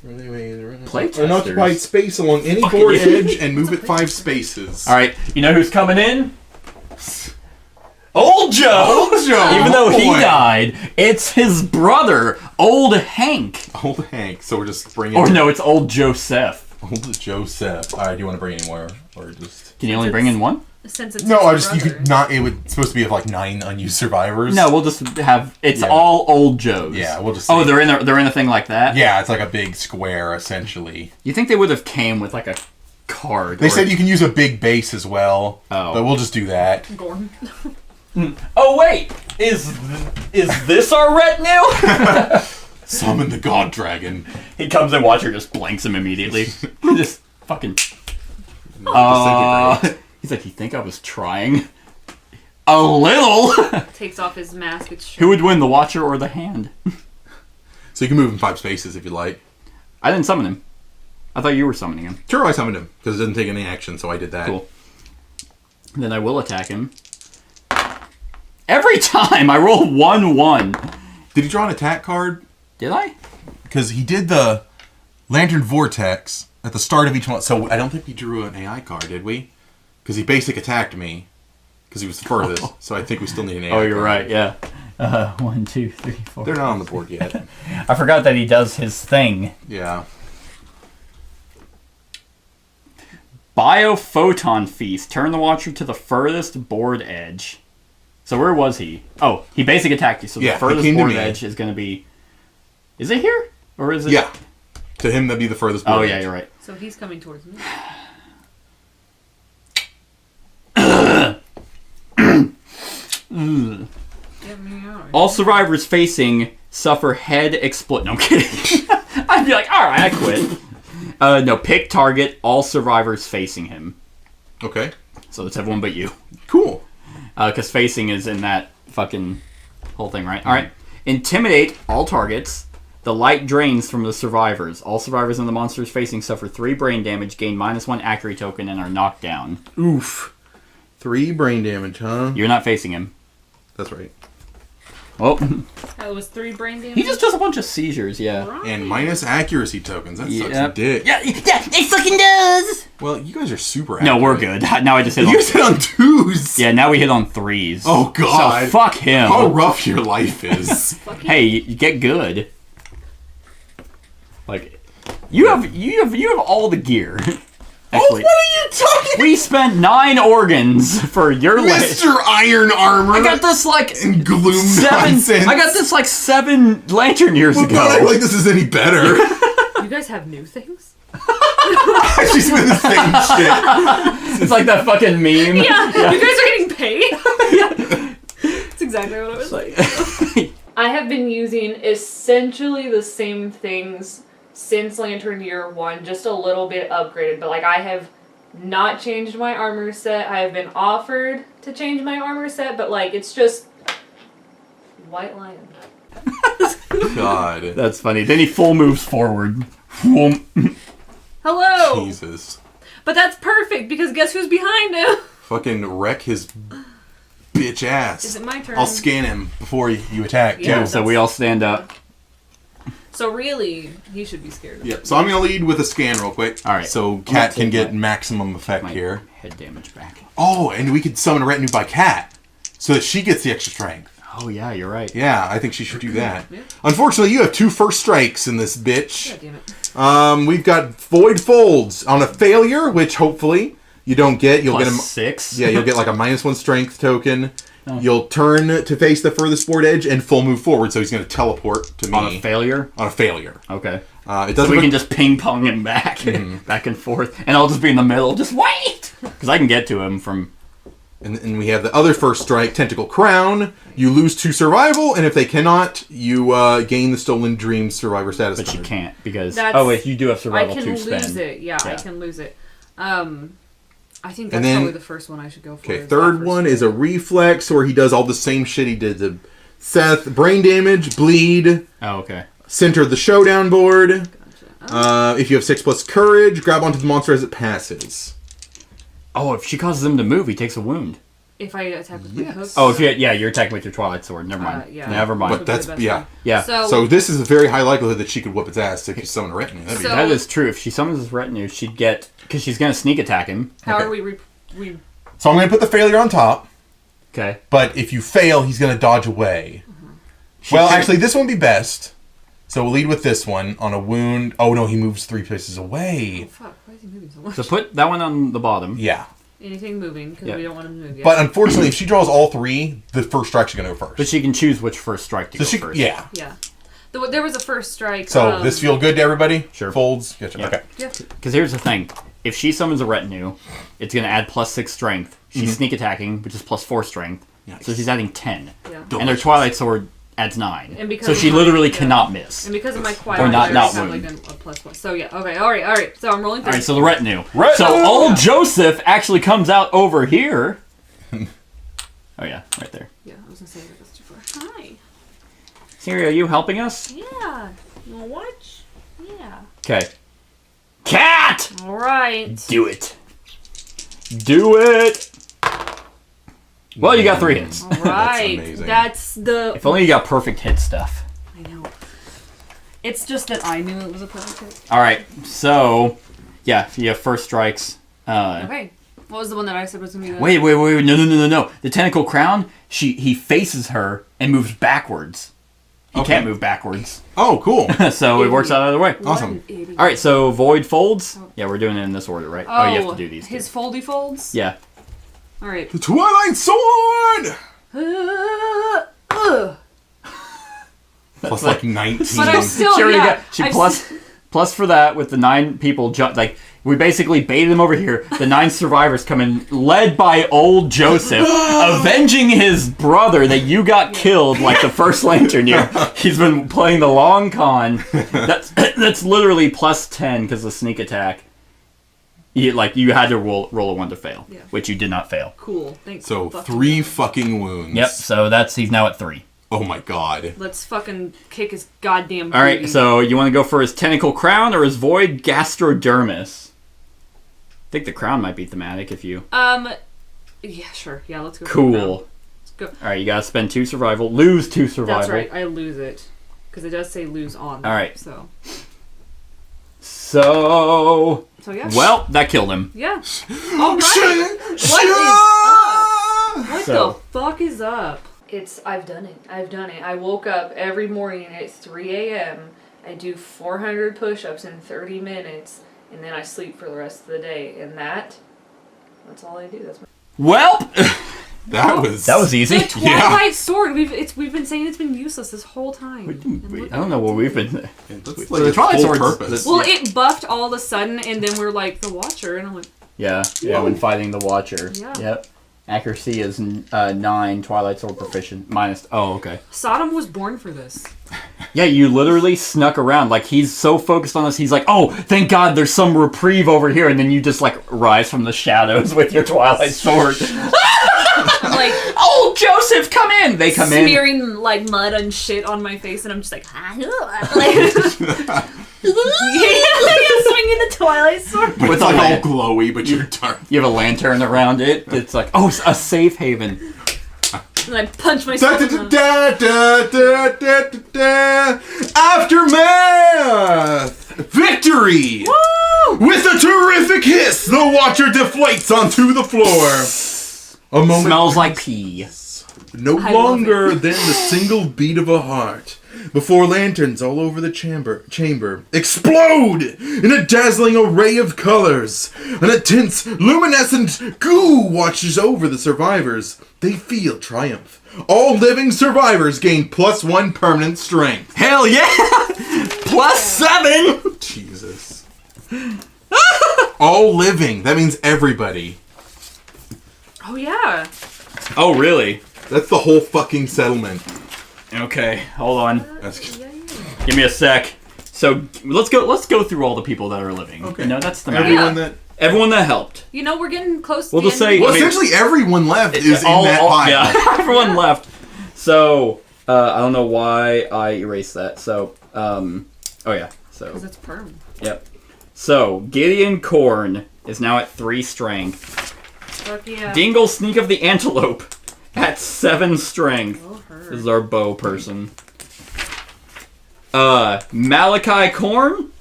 [SPEAKER 2] Playtesters.
[SPEAKER 3] Unoccupied space along any
[SPEAKER 2] Fucking
[SPEAKER 3] board
[SPEAKER 2] idiot.
[SPEAKER 3] edge and move it 5 spaces.
[SPEAKER 2] All right, you know who's coming in? Old Joe.
[SPEAKER 3] Old Joe.
[SPEAKER 2] Even though he
[SPEAKER 3] Boy.
[SPEAKER 2] died, it's his brother, Old Hank.
[SPEAKER 3] Old Hank. So we're just bringing.
[SPEAKER 2] Or no, it's Old Joseph.
[SPEAKER 3] Old Joseph. All right. Do you want to bring any more, or just?
[SPEAKER 2] Can you only bring in one?
[SPEAKER 5] Since it's
[SPEAKER 3] No,
[SPEAKER 5] his
[SPEAKER 3] I just you
[SPEAKER 5] brother.
[SPEAKER 3] could not. It would supposed to be of like 9 unused survivors.
[SPEAKER 2] No, we'll just have. It's
[SPEAKER 3] Yeah.
[SPEAKER 2] all Old Joes.
[SPEAKER 3] Yeah, we'll just.
[SPEAKER 2] Oh,
[SPEAKER 3] say-
[SPEAKER 2] they're in a thing like that.
[SPEAKER 3] Yeah, it's like a big square essentially.
[SPEAKER 2] You think they would have came with like a card?
[SPEAKER 3] They
[SPEAKER 2] or-
[SPEAKER 3] said you can use a big base as well.
[SPEAKER 2] Oh.
[SPEAKER 3] But we'll just do that.
[SPEAKER 5] Gorn.
[SPEAKER 2] Oh wait, is this our retinue?
[SPEAKER 3] Summon the god dragon.
[SPEAKER 2] He comes and Watcher just blanks him immediately. Just fucking.
[SPEAKER 3] Disintegrate.
[SPEAKER 2] He's like, you think I was trying? A little.
[SPEAKER 5] Takes off his mask. It's
[SPEAKER 2] Who would win, the Watcher or the Hand?
[SPEAKER 3] So you can move in 5 spaces if you like.
[SPEAKER 2] I didn't summon him. I thought you were summoning him.
[SPEAKER 3] Sure, I summoned him because it didn't take any action, so I did that.
[SPEAKER 2] Cool. Then I will attack him. Every time I roll 1-1.
[SPEAKER 3] Did he draw an attack card?
[SPEAKER 2] Did I?
[SPEAKER 3] Because he did the Lantern Vortex at the start of each one. So I don't think we drew an AI card, did we? Because he basic attacked me. Because he was the furthest. So I think we still need an AI
[SPEAKER 2] Oh, you're
[SPEAKER 3] card.
[SPEAKER 2] right. Yeah. 1, 2, 3, 4.
[SPEAKER 3] They're not on the board yet.
[SPEAKER 2] I forgot that he does his thing.
[SPEAKER 3] Yeah.
[SPEAKER 2] Biophoton Feast. Turn the Watcher to the furthest board edge. So where was he? Oh, he basic attacked you. So
[SPEAKER 3] Yeah,
[SPEAKER 2] the
[SPEAKER 3] he
[SPEAKER 2] furthest
[SPEAKER 3] came to
[SPEAKER 2] board
[SPEAKER 3] me.
[SPEAKER 2] edge is going to be... Is it here? Or is it...
[SPEAKER 3] Yeah. To him, that'd be the furthest board
[SPEAKER 2] Oh,
[SPEAKER 3] edge.
[SPEAKER 2] yeah, you're right.
[SPEAKER 4] So he's coming towards me. Get me out.
[SPEAKER 2] All survivors facing suffer head explode. No, I'm kidding. I'd be like, alright, I quit. No, pick target, all survivors facing him.
[SPEAKER 3] Okay.
[SPEAKER 2] So it's everyone but you.
[SPEAKER 3] Cool.
[SPEAKER 2] Because facing is in that fucking whole thing, right? Alright. Intimidate all targets. The light drains from the survivors. All survivors and the monsters facing suffer 3 brain damage, gain -1 accuracy token, and are knocked down.
[SPEAKER 3] Oof. 3 brain damage, huh?
[SPEAKER 2] You're not facing him.
[SPEAKER 3] That's right.
[SPEAKER 2] Well,
[SPEAKER 4] That was 3 brain damage.
[SPEAKER 2] he just does a bunch of seizures, yeah.
[SPEAKER 4] Right.
[SPEAKER 3] And minus accuracy tokens. That sucks
[SPEAKER 2] Yep.
[SPEAKER 3] a dick.
[SPEAKER 2] Yeah, it fucking does!
[SPEAKER 3] Well, you guys are super
[SPEAKER 2] No,
[SPEAKER 3] accurate.
[SPEAKER 2] we're good. Now I just hit
[SPEAKER 3] You
[SPEAKER 2] on...
[SPEAKER 3] guys hit on 2s.
[SPEAKER 2] Yeah, now we hit on 3s.
[SPEAKER 3] Oh, God.
[SPEAKER 2] So fuck him.
[SPEAKER 3] How rough your life is.
[SPEAKER 2] Hey, you get good. Like, you have all the gear.
[SPEAKER 3] Oh, what are you talking
[SPEAKER 2] We spent 9 organs for your list.
[SPEAKER 3] Mr. Iron Armor
[SPEAKER 2] I got this like
[SPEAKER 3] and Gloom
[SPEAKER 2] 7.
[SPEAKER 3] nonsense.
[SPEAKER 2] I got this like 7 lantern years
[SPEAKER 3] Well,
[SPEAKER 2] ago.
[SPEAKER 3] not like this is any better.
[SPEAKER 4] You guys have new things?
[SPEAKER 3] She's with the same shit.
[SPEAKER 2] It's like that fucking meme.
[SPEAKER 4] Yeah. You guys are getting paid? That's exactly what it was like.
[SPEAKER 5] I have been using essentially the same things since Lantern Year 1, just a little bit upgraded, but like I have not changed my armor set. I have been offered to change my armor set, but like it's just White Lion.
[SPEAKER 3] God.
[SPEAKER 2] That's funny. Then he full moves forward. Whoom.
[SPEAKER 4] Hello!
[SPEAKER 3] Jesus.
[SPEAKER 4] But that's perfect, because guess who's behind him?
[SPEAKER 3] Fucking wreck his bitch ass.
[SPEAKER 4] Is it my turn?
[SPEAKER 3] I'll scan him before you attack, too.
[SPEAKER 4] Yeah.
[SPEAKER 2] So we all stand up.
[SPEAKER 4] So really, he should be scared of
[SPEAKER 3] Yep. So I'm going to lead with a scan real quick.
[SPEAKER 2] All right.
[SPEAKER 3] So
[SPEAKER 2] gonna
[SPEAKER 3] Cat can
[SPEAKER 2] take
[SPEAKER 3] get
[SPEAKER 2] my-
[SPEAKER 3] maximum effect
[SPEAKER 2] My
[SPEAKER 3] here.
[SPEAKER 2] head damage back.
[SPEAKER 3] Oh, and we could summon a retinue by Cat so that she gets the extra strength.
[SPEAKER 2] Oh yeah, you're right.
[SPEAKER 3] Yeah, I think she should do that.
[SPEAKER 4] Yeah.
[SPEAKER 3] Unfortunately, you have 2 first strikes in this bitch.
[SPEAKER 4] God damn it.
[SPEAKER 3] We've got Void Folds on a failure, which hopefully you don't get. You'll
[SPEAKER 2] Plus
[SPEAKER 3] get a
[SPEAKER 2] 6.
[SPEAKER 3] yeah, you'll get like a -1 strength token.
[SPEAKER 2] Oh.
[SPEAKER 3] You'll turn to face the furthest board edge and full move forward. So he's going to teleport to me
[SPEAKER 2] On a failure.
[SPEAKER 3] on a failure.
[SPEAKER 2] Okay.
[SPEAKER 3] It
[SPEAKER 2] So
[SPEAKER 3] doesn't.
[SPEAKER 2] we can just ping pong him back, back and forth, and I'll just be in the middle. Just wait, because I can get to him from.
[SPEAKER 3] and we have the other first strike, Tentacle Crown. You lose 2 survival, and if they cannot, you gain the Stolen Dreams survivor status.
[SPEAKER 2] But you
[SPEAKER 3] card.
[SPEAKER 2] can't because
[SPEAKER 4] That's-
[SPEAKER 2] wait, you do have
[SPEAKER 4] I
[SPEAKER 2] survival
[SPEAKER 4] can
[SPEAKER 2] to
[SPEAKER 4] lose
[SPEAKER 2] spend.
[SPEAKER 4] it. Yeah, I
[SPEAKER 2] Yeah.
[SPEAKER 4] can lose it. I think
[SPEAKER 3] And
[SPEAKER 4] that's
[SPEAKER 3] then-
[SPEAKER 4] probably the first one I should go for.
[SPEAKER 3] Okay,
[SPEAKER 4] is
[SPEAKER 3] third
[SPEAKER 4] that first
[SPEAKER 3] one is a reflex where he does all the same shit he did to Seth. Brain damage, bleed,
[SPEAKER 2] Oh, okay.
[SPEAKER 3] center of the showdown board.
[SPEAKER 4] Gotcha.
[SPEAKER 3] If you have 6+ courage, grab onto the monster as it passes.
[SPEAKER 2] Oh, if she causes him to move, he takes a wound.
[SPEAKER 4] If I attack with my
[SPEAKER 3] Yes.
[SPEAKER 4] hook.
[SPEAKER 2] Oh, if you're attacking with your Twilight Sword. Never mind.
[SPEAKER 4] yeah.
[SPEAKER 2] Never mind.
[SPEAKER 3] But that's,
[SPEAKER 4] Would be the
[SPEAKER 3] yeah.
[SPEAKER 4] best
[SPEAKER 2] yeah.
[SPEAKER 3] So this is a very high likelihood that she could whip its ass if you summon a retinue. That'd be
[SPEAKER 4] So-
[SPEAKER 2] that is true. If she summons his retinue, she'd get because she's gonna sneak attack him.
[SPEAKER 4] how
[SPEAKER 3] okay.
[SPEAKER 4] are we?
[SPEAKER 3] So I'm going to put the failure on top,
[SPEAKER 2] Okay.
[SPEAKER 3] but if you fail, he's going to dodge away.
[SPEAKER 2] She
[SPEAKER 3] Well,
[SPEAKER 2] can't-
[SPEAKER 3] actually, this one would be best. So we'll lead with this one on a wound. Oh, no, he moves 3 places away.
[SPEAKER 4] Fuck! Why is he moving so much?
[SPEAKER 2] So put that one on the bottom.
[SPEAKER 3] Yeah.
[SPEAKER 4] Anything moving because
[SPEAKER 2] Yeah.
[SPEAKER 4] we don't want him to move yet.
[SPEAKER 3] But unfortunately, if she draws all 3, the first strike's going to go first.
[SPEAKER 2] But she can choose which first strike to
[SPEAKER 3] So
[SPEAKER 2] go
[SPEAKER 3] she,
[SPEAKER 2] first.
[SPEAKER 3] yeah.
[SPEAKER 4] yeah, there was a first strike.
[SPEAKER 3] So this feel good to everybody?
[SPEAKER 2] Sure.
[SPEAKER 3] Folds? Gotcha.
[SPEAKER 2] Yeah.
[SPEAKER 3] Okay.
[SPEAKER 4] Yeah.
[SPEAKER 2] Because here's the thing: if she summons a retinue, it's gonna add +6 strength. She's sneak attacking, which is +4 strength.
[SPEAKER 3] Nice.
[SPEAKER 2] So she's adding 10,
[SPEAKER 4] Yeah.
[SPEAKER 2] and her
[SPEAKER 3] Delicious.
[SPEAKER 2] Twilight Sword adds 9.
[SPEAKER 4] And because
[SPEAKER 2] So
[SPEAKER 4] of
[SPEAKER 2] she
[SPEAKER 4] my-
[SPEAKER 2] literally
[SPEAKER 4] yeah.
[SPEAKER 2] cannot miss.
[SPEAKER 4] And because of my quiet,
[SPEAKER 2] Or not
[SPEAKER 4] I have
[SPEAKER 2] wound.
[SPEAKER 4] like a +1. So yeah, okay, all right. So I'm rolling.
[SPEAKER 2] All right, so the retinue.
[SPEAKER 3] Retinue!
[SPEAKER 2] So old Joseph actually comes out over here. Oh yeah, right there.
[SPEAKER 4] Yeah, I was gonna say that was too far. Hi.
[SPEAKER 2] Siri, are you helping us?
[SPEAKER 4] Yeah. You wanna watch? Yeah.
[SPEAKER 2] Okay. Cat!
[SPEAKER 4] All right.
[SPEAKER 2] Do it. Do it! Well, you got 3 hits.
[SPEAKER 4] All right.
[SPEAKER 3] amazing.
[SPEAKER 4] That's the.
[SPEAKER 2] If only you got perfect hit stuff.
[SPEAKER 4] I know. It's just that I knew it was a perfect hit.
[SPEAKER 2] Alright, so... Yeah, you have first strikes.
[SPEAKER 4] Okay. What was the one that I said was gonna be the?
[SPEAKER 2] Wait, no. The tentacle crown, he faces her and moves backwards. He
[SPEAKER 3] Okay.
[SPEAKER 2] can't move backwards.
[SPEAKER 3] Oh, cool.
[SPEAKER 2] So it works out either way.
[SPEAKER 4] What
[SPEAKER 3] Awesome.
[SPEAKER 4] an idiot.
[SPEAKER 2] Alright, so void folds. Yeah, we're doing it in this order, right? Oh, you have to do these.
[SPEAKER 4] His
[SPEAKER 2] Two.
[SPEAKER 4] foldy folds.
[SPEAKER 2] Yeah.
[SPEAKER 4] All right.
[SPEAKER 3] The Twilight Sword! Plus like 19.
[SPEAKER 5] But I still,
[SPEAKER 2] She already
[SPEAKER 5] yeah.
[SPEAKER 2] got plus for that with the 9 people like we basically baited them over here. The 9 survivors come in, led by old Joseph, avenging his brother that you got killed like the first lantern year. He's been playing the long con. That's literally plus 10 because of sneak attack. You had to roll a 1 to fail, which you did not fail.
[SPEAKER 5] Cool. Thanks.
[SPEAKER 3] So 3 fucking wounds.
[SPEAKER 2] Yep. So he's now at 3.
[SPEAKER 3] Oh my god.
[SPEAKER 5] Let's fucking kick his goddamn booty.
[SPEAKER 2] All right. So you want to go for his tentacle crown or his void gastrodermis? I think the crown might be thematic if you.
[SPEAKER 5] Yeah, sure. Yeah, let's go.
[SPEAKER 2] Cool.
[SPEAKER 5] Let's go.
[SPEAKER 2] All right, you gotta spend 2 survival. Lose 2 survival.
[SPEAKER 5] That's right. I lose it because it does say lose on.
[SPEAKER 2] All right.
[SPEAKER 5] So yeah.
[SPEAKER 2] Well, that killed him.
[SPEAKER 5] Yeah. All right. What the fuck is up?
[SPEAKER 4] I've done it. I woke up every morning at 3 a.m. I do 400 push-ups in 30 minutes, and then I sleep for the rest of the day. And that's all I do.
[SPEAKER 3] That was
[SPEAKER 2] easy.
[SPEAKER 5] The Twilight Sword. We've been saying it's been useless this whole time.
[SPEAKER 2] I don't know what we've been.
[SPEAKER 3] That's
[SPEAKER 2] So the Twilight Sword's
[SPEAKER 3] purpose.
[SPEAKER 5] Well, it buffed all of a sudden, and then we're like the Watcher, and I'm like,
[SPEAKER 2] Yeah, when fighting the Watcher.
[SPEAKER 5] Yeah.
[SPEAKER 2] Yep. Accuracy is 9. Twilight Sword proficient minus. Oh, okay.
[SPEAKER 5] Sodom was born for this.
[SPEAKER 2] Yeah, you literally snuck around. Like, he's so focused on us. He's like, oh, thank God there's some reprieve over here. And then you just, like, rise from the shadows with your Twilight Sword.
[SPEAKER 5] I'm like,
[SPEAKER 2] oh, Joseph, come in! They come in.
[SPEAKER 5] smearing like mud and shit on my face, and I'm just like, like swinging the Twilight Sword.
[SPEAKER 3] But it's like all glowy, but you're dark.
[SPEAKER 2] You have a lantern around it. It's like, oh, a safe haven.
[SPEAKER 5] And I punch myself in the...
[SPEAKER 3] Aftermath! Victory!
[SPEAKER 5] Woo!
[SPEAKER 3] With a terrific hiss, the Watcher deflates onto the floor. A moment
[SPEAKER 2] Smells like pee.
[SPEAKER 3] no
[SPEAKER 5] I love
[SPEAKER 3] longer
[SPEAKER 5] it.
[SPEAKER 3] than the single beat of a heart. Before lanterns all over the chamber explode in a dazzling array of colors. An intense, luminescent goo watches over the survivors. They feel triumph. All living survivors gain +1 permanent strength.
[SPEAKER 2] Hell yeah! +7!
[SPEAKER 3] Jesus. All living. That means everybody.
[SPEAKER 5] Oh yeah.
[SPEAKER 2] Oh, really?
[SPEAKER 3] That's the whole fucking settlement.
[SPEAKER 2] Okay, hold on.
[SPEAKER 3] That's
[SPEAKER 2] Give me a sec. So let's go through all the people that are living.
[SPEAKER 3] Okay.
[SPEAKER 2] You know, that's the
[SPEAKER 3] everyone that
[SPEAKER 2] helped.
[SPEAKER 5] You know, we're getting close to
[SPEAKER 2] We'll
[SPEAKER 5] the
[SPEAKER 2] just
[SPEAKER 5] end
[SPEAKER 2] say-
[SPEAKER 5] of
[SPEAKER 3] Well,
[SPEAKER 2] I mean,
[SPEAKER 3] essentially everyone left is in that pile.
[SPEAKER 2] Yeah, everyone left. So I don't know why I erased that. So oh yeah. So
[SPEAKER 5] because it's perm.
[SPEAKER 2] yep. So Gideon Korn is now at 3 strength.
[SPEAKER 5] Fuck yeah.
[SPEAKER 2] Dingle Sneak of the Antelope at 7 strength.
[SPEAKER 5] Oh, her.
[SPEAKER 2] This is our bow person. Malachi Korn,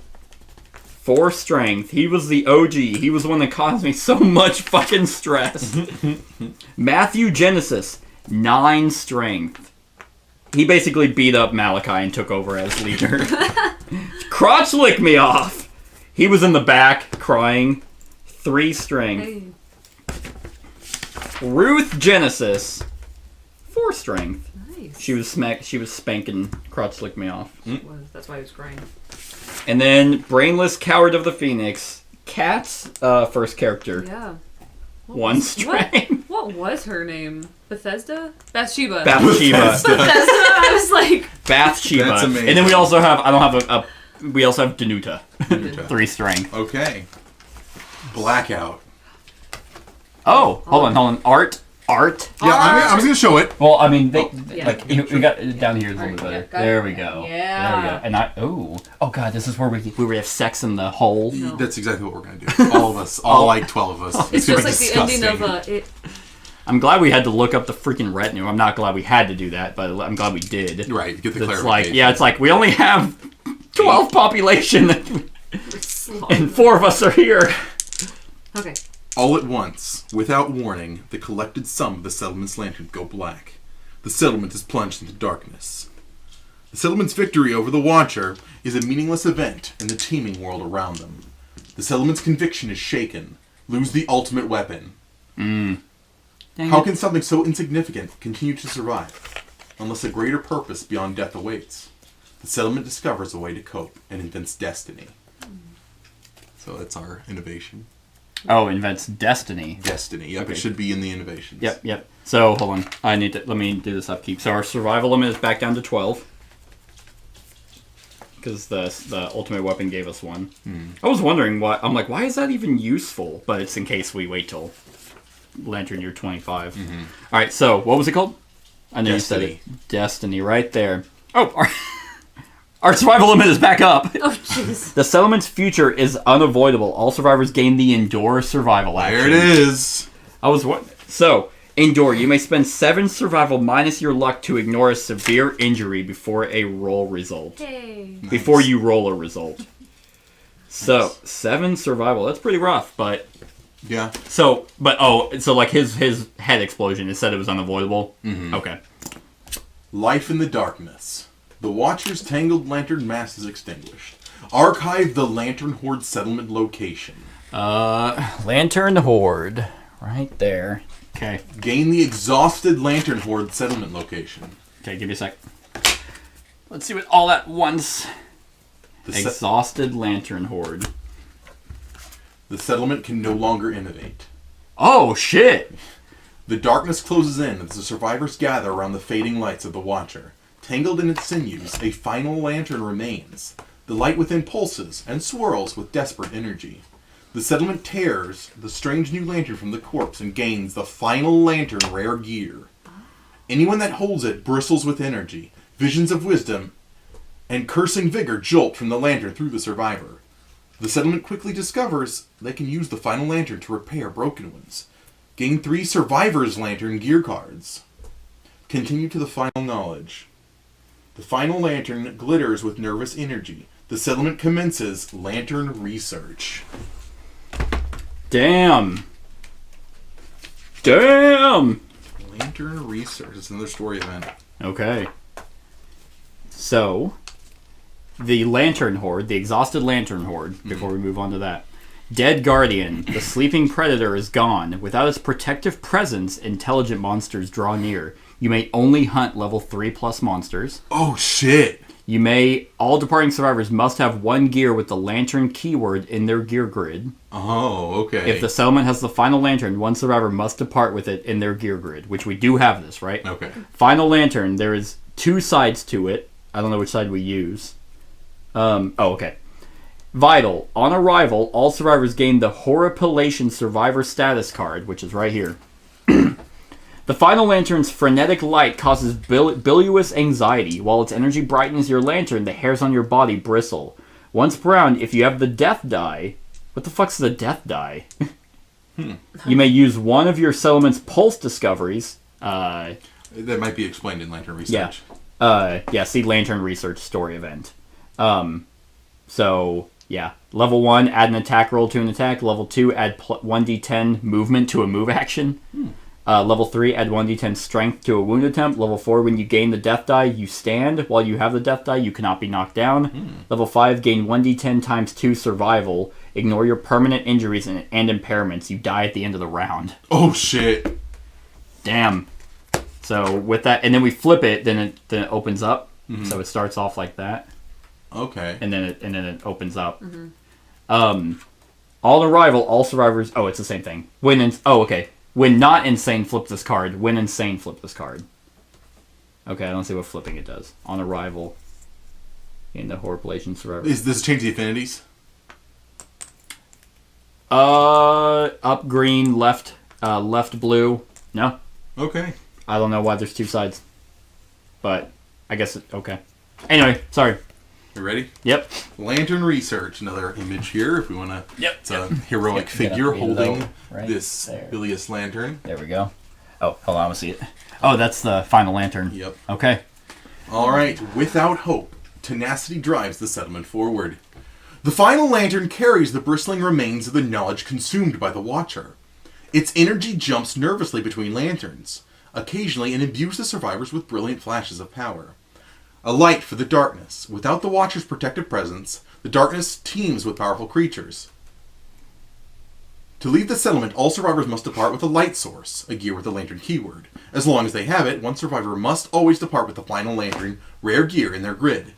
[SPEAKER 2] 4 strength. He was the OG. He was the one that caused me so much fucking stress. Matthew Genesis, 9 strength. He basically beat up Malachi and took over as leader. Crotch Lick Me Off. He was in the back crying. 3 strength.
[SPEAKER 5] Hey.
[SPEAKER 2] Ruth Genesis, 4 strength.
[SPEAKER 5] Nice.
[SPEAKER 2] She was spanking Crotch Lick Me Off.
[SPEAKER 5] That's why he was crying.
[SPEAKER 2] And then Brainless Coward of the Phoenix, Kat's first character,
[SPEAKER 5] Yeah.
[SPEAKER 2] 1 strength.
[SPEAKER 5] What was her name? Bethesda? Bathsheba.
[SPEAKER 2] Bathsheba.
[SPEAKER 5] Bethesda. I was like,
[SPEAKER 2] Bathsheba.
[SPEAKER 3] That's amazing.
[SPEAKER 2] And then we also have we also have Danuta. 3 strength.
[SPEAKER 3] Okay. Blackout.
[SPEAKER 2] Oh, hold on. Art.
[SPEAKER 3] Yeah, I was gonna show it.
[SPEAKER 2] Well, I mean,
[SPEAKER 5] yeah.
[SPEAKER 2] we got down here a little bit better.
[SPEAKER 5] Yeah, got
[SPEAKER 2] There
[SPEAKER 5] it.
[SPEAKER 2] we go.
[SPEAKER 5] Yeah.
[SPEAKER 2] There we go. And oh god, this is where we have sex in the hole.
[SPEAKER 5] No.
[SPEAKER 3] That's exactly what we're gonna do. All of us, all like 12 of us.
[SPEAKER 5] it's
[SPEAKER 3] gonna
[SPEAKER 5] just
[SPEAKER 3] be
[SPEAKER 5] like the
[SPEAKER 3] disgusting.
[SPEAKER 5] ending of it.
[SPEAKER 2] I'm glad we had to look up the freaking retinue. I'm not glad we had to do that, but I'm glad we did.
[SPEAKER 3] Right, get the
[SPEAKER 2] It's
[SPEAKER 3] clarification.
[SPEAKER 2] it's like we only have 12 population, and 4 of us are here.
[SPEAKER 5] Okay.
[SPEAKER 3] All at once, without warning, the collected sum of the settlement's lanterns go black. The settlement is plunged into darkness. The settlement's victory over the Watcher is a meaningless event in the teeming world around them. The settlement's conviction is shaken. Lose the ultimate weapon.
[SPEAKER 2] Yeah,
[SPEAKER 3] How can something so insignificant continue to survive? Unless a greater purpose beyond death awaits. The settlement discovers a way to cope and invents destiny. So that's our innovation.
[SPEAKER 2] Oh, invents destiny.
[SPEAKER 3] Destiny, yep.
[SPEAKER 2] Okay.
[SPEAKER 3] It should be in the innovations.
[SPEAKER 2] Yep. So, hold on. Let me do this upkeep. So our survival limit is back down to 12. Because the ultimate weapon gave us 1. I was wondering why is that even useful? But it's in case we wait till Lantern year 25. Alright, so, what was it called? I know
[SPEAKER 3] Destiny.
[SPEAKER 2] you said it. Destiny, right there. Oh, our survival limit is back up.
[SPEAKER 5] Oh, jeez.
[SPEAKER 2] The settlement's future is unavoidable. All survivors gain the Endure survival action.
[SPEAKER 3] There it is.
[SPEAKER 2] So, Endure. You may spend 7 survival minus your luck to ignore a severe injury before a roll result.
[SPEAKER 5] Hey.
[SPEAKER 2] Before you roll a result. So, 7 survival. That's pretty rough, but...
[SPEAKER 3] Yeah.
[SPEAKER 2] So like his head explosion, it said it was unavoidable? Okay.
[SPEAKER 3] Life in the darkness. The Watcher's tangled lantern mass is extinguished. Archive the Lantern Horde settlement location.
[SPEAKER 2] Lantern Horde. Right there. Okay.
[SPEAKER 3] Gain the exhausted Lantern Horde settlement location.
[SPEAKER 2] Okay, give me a sec. Let's see what all at once.
[SPEAKER 3] The
[SPEAKER 2] Exhausted Lantern Horde.
[SPEAKER 3] The settlement can no longer innovate.
[SPEAKER 2] Oh, shit!
[SPEAKER 3] The darkness closes in as the survivors gather around the fading lights of the Watcher. Tangled in its sinews, a final lantern remains. The light within pulses and swirls with desperate energy. The settlement tears the strange new lantern from the corpse and gains the final lantern rare gear. Anyone that holds it bristles with energy. Visions of wisdom and cursing vigor jolt from the lantern through the survivor. The settlement quickly discovers they can use the final lantern to repair broken ones. Gain 3 survivor's lantern gear cards. Continue to the final knowledge. The final lantern glitters with nervous energy. The settlement commences lantern research.
[SPEAKER 2] Damn!
[SPEAKER 3] Lantern research. It's another story event.
[SPEAKER 2] Okay. So, the Lantern Horde, the exhausted Lantern Horde, before we move on to that. Dead Guardian, the sleeping predator is gone. Without its protective presence, intelligent monsters draw near. You may only hunt level 3+ monsters.
[SPEAKER 3] Oh, shit!
[SPEAKER 2] All departing survivors must have 1 gear with the Lantern keyword in their gear grid.
[SPEAKER 3] Oh, okay.
[SPEAKER 2] If the settlement has the final lantern, 1 survivor must depart with it in their gear grid, which we do have this, right?
[SPEAKER 3] Okay.
[SPEAKER 2] Final lantern, there is 2 sides to it. I don't know which side we use. Okay. Vital. On arrival, all survivors gain the Horripilation Survivor Status card, which is right here. The final lantern's frenetic light causes bilious anxiety. While its energy brightens your lantern, the hairs on your body bristle. Once per round, if you have the death die... What the fuck's the death die? You may use one of your settlement's pulse discoveries.
[SPEAKER 3] That might be explained in Lantern Research.
[SPEAKER 2] See Lantern Research story event. Level 1, add an attack roll to an attack. Level 2, add 1d10 movement to a move action. Level 3, add 1d10 strength to a wound attempt. Level 4, when you gain the death die, you stand. While you have the death die, you cannot be knocked down. Level 5, gain 1d10 times 2 survival. Ignore your permanent injuries and impairments. You die at the end of the round.
[SPEAKER 3] Oh, shit.
[SPEAKER 2] Damn. So with that, and then we flip it, then it opens up. So it starts off like that.
[SPEAKER 3] Okay.
[SPEAKER 2] And then it opens up. On arrival, all survivors. Oh, it's the same thing. When not insane, flip this card. When insane, flip this card. Okay, I don't see what flipping it does. On arrival, in the Horripilation Survivor.
[SPEAKER 3] Does this change the affinities?
[SPEAKER 2] Up green, left blue. No.
[SPEAKER 3] Okay.
[SPEAKER 2] I don't know why there's 2 sides. But I guess okay. Anyway, sorry.
[SPEAKER 3] You ready?
[SPEAKER 2] Yep.
[SPEAKER 3] Lantern Research. Another image here if we want to.
[SPEAKER 2] Yep.
[SPEAKER 3] It's a heroic figure holding this bilious lantern.
[SPEAKER 2] There we go. Oh, hold on, I want to see it. Oh, that's the final lantern.
[SPEAKER 3] Yep.
[SPEAKER 2] Okay.
[SPEAKER 3] All right. Without hope, tenacity drives the settlement forward. The final lantern carries the bristling remains of the knowledge consumed by the Watcher. Its energy jumps nervously between lanterns. Occasionally, it imbues the survivors with brilliant flashes of power. A light for the darkness. Without the Watcher's protective presence, the darkness teems with powerful creatures. To leave the settlement, all survivors must depart with a light source, a gear with a lantern keyword. As long as they have it, one survivor must always depart with the final lantern, rare gear, in their grid.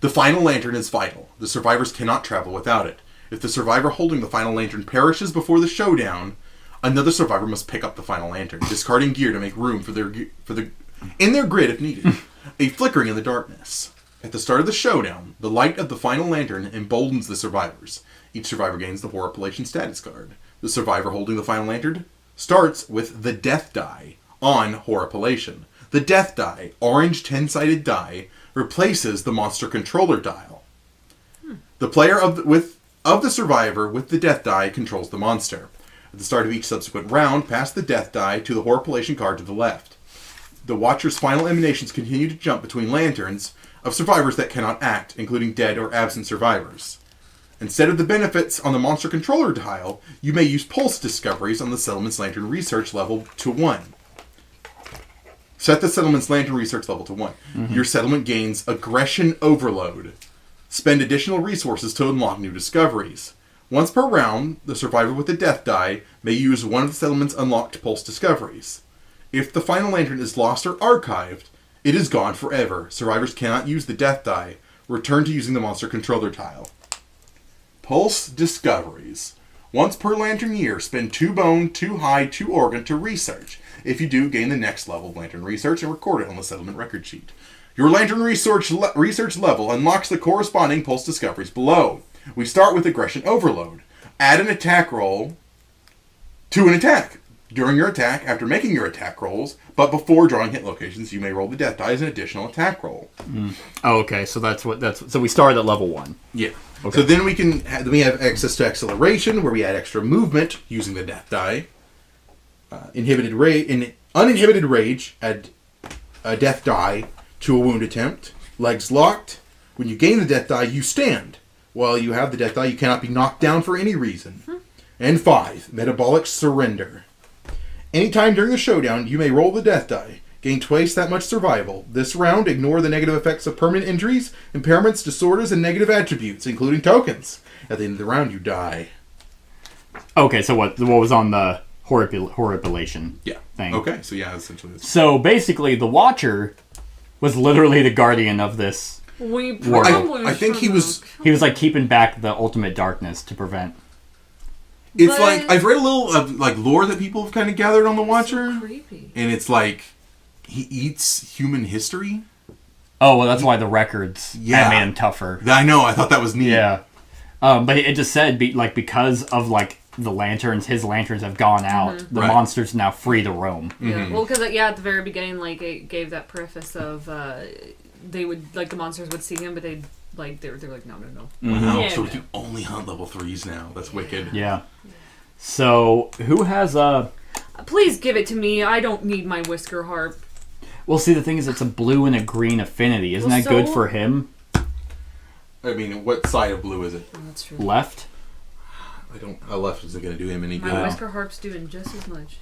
[SPEAKER 3] The final lantern is vital. The survivors cannot travel without it. If the survivor holding the final lantern perishes before the showdown, another survivor must pick up the final lantern, discarding gear to make room in their grid if needed. A flickering in the darkness. At the start of the showdown, the light of the final lantern emboldens the survivors. Each survivor gains the Horripilation status card. The survivor holding the final lantern starts with the Death die on Horripilation. The Death die, orange 10-sided die, replaces the Monster Controller dial. The player of the survivor with the Death die controls the monster. At the start of each subsequent round, pass the Death die to the Horripilation card to the left. The Watcher's final emanations continue to jump between lanterns of survivors that cannot act, including dead or absent survivors. Instead of the benefits on the Monster Controller tile, you may use Pulse Discoveries on the Settlement's Lantern Research level to 1. Set the Settlement's Lantern Research level to 1. Mm-hmm. Your settlement gains Aggression Overload. Spend additional resources to unlock new discoveries. Once per round, the survivor with the Death die may use one of the settlement's unlocked Pulse Discoveries. If the final lantern is lost or archived, it is gone forever. Survivors cannot use the Death die. Return to using the Monster Controller tile. Pulse Discoveries. Once per lantern year, spend 2 bone, 2 hide, 2 organ to research. If you do, gain the next level of lantern research and record it on the settlement record sheet. Your lantern research level unlocks the corresponding pulse discoveries below. We start with Aggression Overload. Add an attack roll to an attack. During your attack, after making your attack rolls, but before drawing hit locations, you may roll the Death die as an additional attack roll.
[SPEAKER 2] Oh, okay. So so we started at level 1.
[SPEAKER 3] Yeah.
[SPEAKER 2] Okay.
[SPEAKER 3] So then we have access to Acceleration, where we add extra movement using the Death die. Uninhibited Rage, add a Death die to a wound attempt. Legs Locked. When you gain the Death die, you stand. While you have the Death die, you cannot be knocked down for any reason. And 5, Metabolic Surrender. Anytime during the showdown, you may roll the Death die. Gain twice that much survival. This round, ignore the negative effects of permanent injuries, impairments, disorders, and negative attributes, including tokens. At the end of the round, you die.
[SPEAKER 2] Okay, so what was on the horripilation thing?
[SPEAKER 3] Okay, so yeah, essentially.
[SPEAKER 2] So basically, the Watcher was literally the guardian of this.
[SPEAKER 5] We probably
[SPEAKER 3] I think he was
[SPEAKER 2] like keeping back the ultimate darkness to prevent.
[SPEAKER 3] It's like, I've read a little of like lore that people have kind of gathered on the Watcher.
[SPEAKER 5] So creepy.
[SPEAKER 3] And it's like, he eats human history.
[SPEAKER 2] Oh, well, that's why the records had made him tougher.
[SPEAKER 3] I know, I thought that was neat.
[SPEAKER 2] Yeah. But it just said, because of like the lanterns, his lanterns have gone out, the monster's now free to roam.
[SPEAKER 5] Yeah, well, because at the very beginning, like, it gave that preface of, they would, like, the monsters would see him, but they'd, like, they're like, no.
[SPEAKER 3] Wow,
[SPEAKER 5] Yeah,
[SPEAKER 3] so we can only hunt level 3s now. That's wicked.
[SPEAKER 2] Yeah. So, who has
[SPEAKER 5] Please give it to me. I don't need my whisker harp.
[SPEAKER 2] Well, see, the thing is, it's a blue and a green affinity. Isn't that good for him?
[SPEAKER 3] I mean, what side of blue is it?
[SPEAKER 5] Oh, that's true.
[SPEAKER 2] Left?
[SPEAKER 3] A left isn't going to do him any good.
[SPEAKER 5] My whisker harp's doing just as much.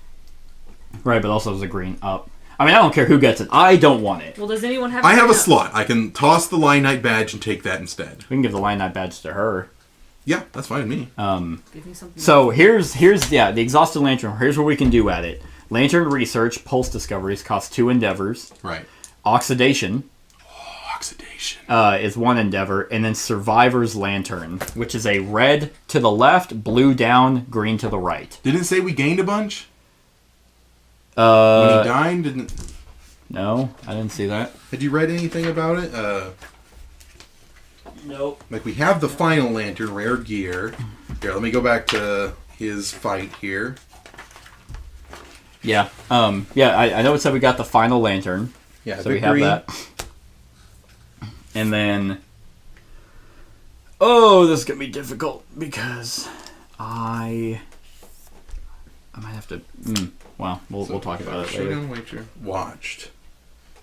[SPEAKER 2] Right, but also there's a green up. I mean, I don't care who gets it. I don't want it.
[SPEAKER 5] Well, does anyone have?
[SPEAKER 3] I have a
[SPEAKER 5] up?
[SPEAKER 3] slot. I can toss the Lion Knight badge and take that instead.
[SPEAKER 2] We can give the Lion Knight badge to her.
[SPEAKER 3] Yeah, that's fine with me.
[SPEAKER 5] Give me something.
[SPEAKER 2] So here's the exhausted lantern. Here's what we can do at it. Lantern research, pulse discoveries cost 2 endeavors.
[SPEAKER 3] Right.
[SPEAKER 2] Oxidation.
[SPEAKER 3] Oxidation.
[SPEAKER 2] Is 1 endeavor, and then survivor's lantern, which is a red to the left, blue down, green to the right.
[SPEAKER 3] Didn't it say we gained a bunch? When he died, didn't?
[SPEAKER 2] No, I didn't see that.
[SPEAKER 3] Had you read anything about it?
[SPEAKER 2] Nope.
[SPEAKER 3] Like, we have the final lantern, rare gear. Here, let me go back to his fight here.
[SPEAKER 2] Yeah. I know it said we got the final lantern.
[SPEAKER 3] Yeah,
[SPEAKER 2] so victory. We have that. And then, this is gonna be difficult because I might have to. Well, we'll talk about it later.
[SPEAKER 3] Showdown Wager. Watched.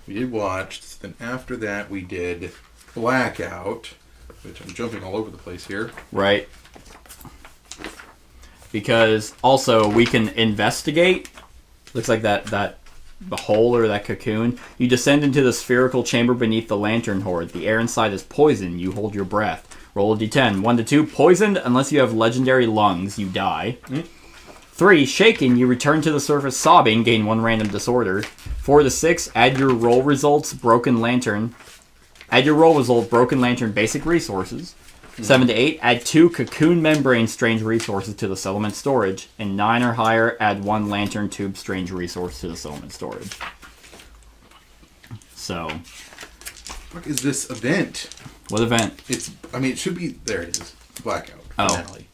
[SPEAKER 3] We did watched. Then after that, we did Blackout, which I'm jumping all over the place here.
[SPEAKER 2] Right. Because also we can investigate. Looks like the hole or that cocoon. You descend into the spherical chamber beneath the lantern hoard. The air inside is poison. You hold your breath. Roll a d10. 1 to 2. Poisoned unless you have legendary lungs. You die. 3, shaken, you return to the surface sobbing, gain 1 random disorder. 4 to 6, add your roll results, broken lantern. Add your roll result, broken lantern, basic resources. 7 to 8, add 2 cocoon membrane strange resources to the settlement storage. And 9 or higher, add 1 lantern tube strange resource to the settlement storage. So.
[SPEAKER 3] What is this event?
[SPEAKER 2] What event?
[SPEAKER 3] It should be, there it is. Blackout.
[SPEAKER 2] Oh.
[SPEAKER 3] Finale.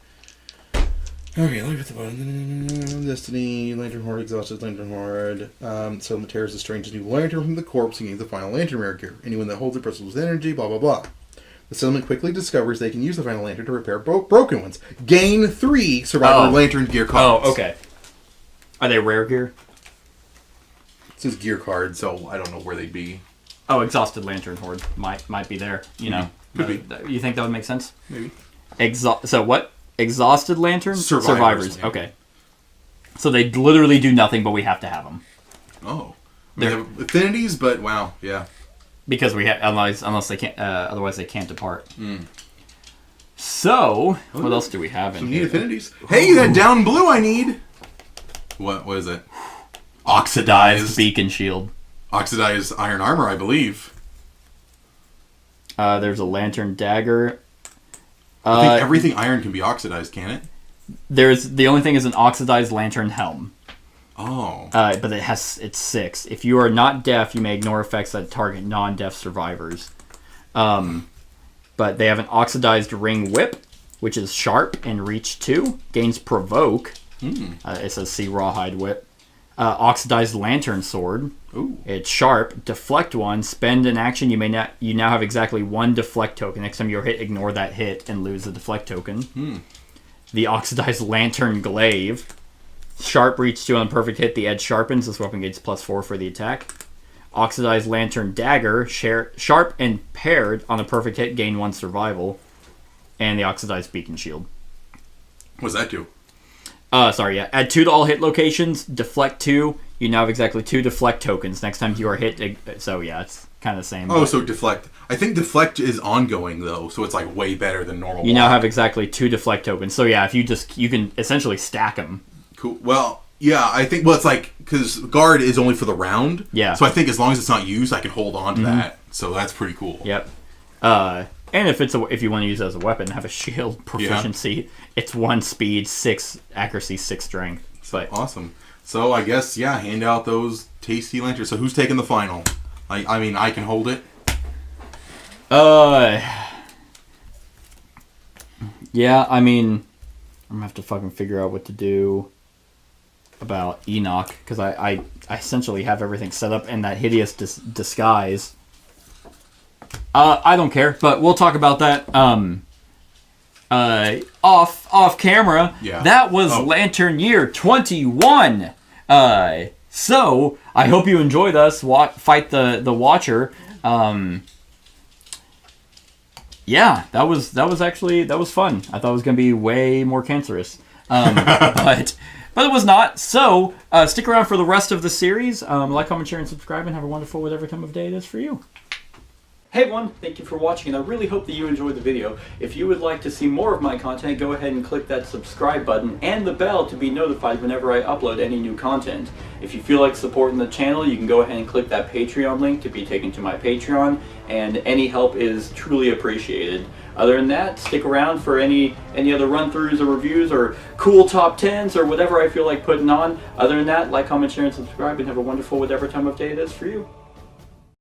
[SPEAKER 3] Okay, look at the button. Destiny, Lantern Horde, Exhausted Lantern Horde. Settlement tears the strange new lantern from the corpse and gains the final lantern mirror gear. Anyone that holds it bristles with energy, blah blah blah. The settlement quickly discovers they can use the final lantern to repair broken ones. Gain 3 survivor lantern gear cards.
[SPEAKER 2] Oh, okay. Are they rare gear?
[SPEAKER 3] It says gear cards, so I don't know where they'd be.
[SPEAKER 2] Oh, Exhausted Lantern Horde might be there. You know,
[SPEAKER 3] Could be.
[SPEAKER 2] You think that would make sense?
[SPEAKER 3] Maybe.
[SPEAKER 2] So what? Exhausted Lantern?
[SPEAKER 3] Survivors.
[SPEAKER 2] Yeah. Okay. So they literally do nothing, but we have to have them.
[SPEAKER 3] Oh. They have affinities, but wow, yeah.
[SPEAKER 2] Because we have, unless they can't, otherwise they can't depart. So, what else do we have in
[SPEAKER 3] Some
[SPEAKER 2] here?
[SPEAKER 3] neat affinities. Hey, that down blue I need! What is it?
[SPEAKER 2] Oxidized beacon shield.
[SPEAKER 3] Oxidized iron armor, I believe.
[SPEAKER 2] There's a lantern dagger.
[SPEAKER 3] I think everything iron can be oxidized, can it?
[SPEAKER 2] The only thing is an oxidized lantern helm.
[SPEAKER 3] Oh.
[SPEAKER 2] But it's 6. If you are not deaf, you may ignore effects that target non-deaf survivors. But they have an oxidized ring whip, which is sharp and reach 2. Gains provoke. It says see rawhide whip. Oxidized lantern sword.
[SPEAKER 3] Ooh.
[SPEAKER 2] It's sharp. Deflect 1. Spend an action. You now have exactly 1 deflect token. Next time you're hit, ignore that hit and lose the deflect token. The oxidized lantern glaive. Sharp reach 2 on perfect hit. The edge sharpens. This weapon gains +4 for the attack. Oxidized lantern dagger. Sharp and paired on a perfect hit. Gain 1 survival. And the oxidized beacon shield.
[SPEAKER 3] What does that do?
[SPEAKER 2] Add 2 to all hit locations. Deflect 2. You now have exactly 2 deflect tokens. Next time you are hit. So yeah, it's kind of the same.
[SPEAKER 3] Oh, so deflect. I think deflect is ongoing though, so it's like way better than normal.
[SPEAKER 2] You now have exactly 2 deflect tokens. So yeah, if you can essentially stack them.
[SPEAKER 3] Cool. Well, yeah, I think. Well, it's like because guard is only for the round.
[SPEAKER 2] Yeah.
[SPEAKER 3] So I think as long as it's not used, I can hold on to that. So that's pretty cool.
[SPEAKER 2] Yep. And if you want to use it as a weapon, have a shield proficiency. It's 1 speed, 6 accuracy, 6 strength. But
[SPEAKER 3] awesome. So I guess hand out those tasty lanterns. So who's taking the final? I mean, I can hold it.
[SPEAKER 2] Yeah. I mean, I'm gonna have to fucking figure out what to do about Enoch because I essentially have everything set up in that hideous disguise. I don't care, but we'll talk about that off camera.
[SPEAKER 3] Yeah.
[SPEAKER 2] That was Lantern Year 21. So I hope you enjoyed us fight the Watcher. Yeah, that was fun. I thought it was gonna be way more cancerous, but it was not. So stick around for the rest of the series. Like, comment, share, and subscribe, and have a wonderful whatever time of day it is for you. Hey everyone, thank you for watching, and I really hope that you enjoyed the video. If you would like to see more of my content, go ahead and click that subscribe button and the bell to be notified whenever I upload any new content. If you feel like supporting the channel, you can go ahead and click that Patreon link to be taken to my Patreon, and any help is truly appreciated. Other than that, stick around for any other run-throughs or reviews or cool top 10s or whatever I feel like putting on. Other than that, like, comment, share, and subscribe, and have a wonderful whatever time of day it is for you.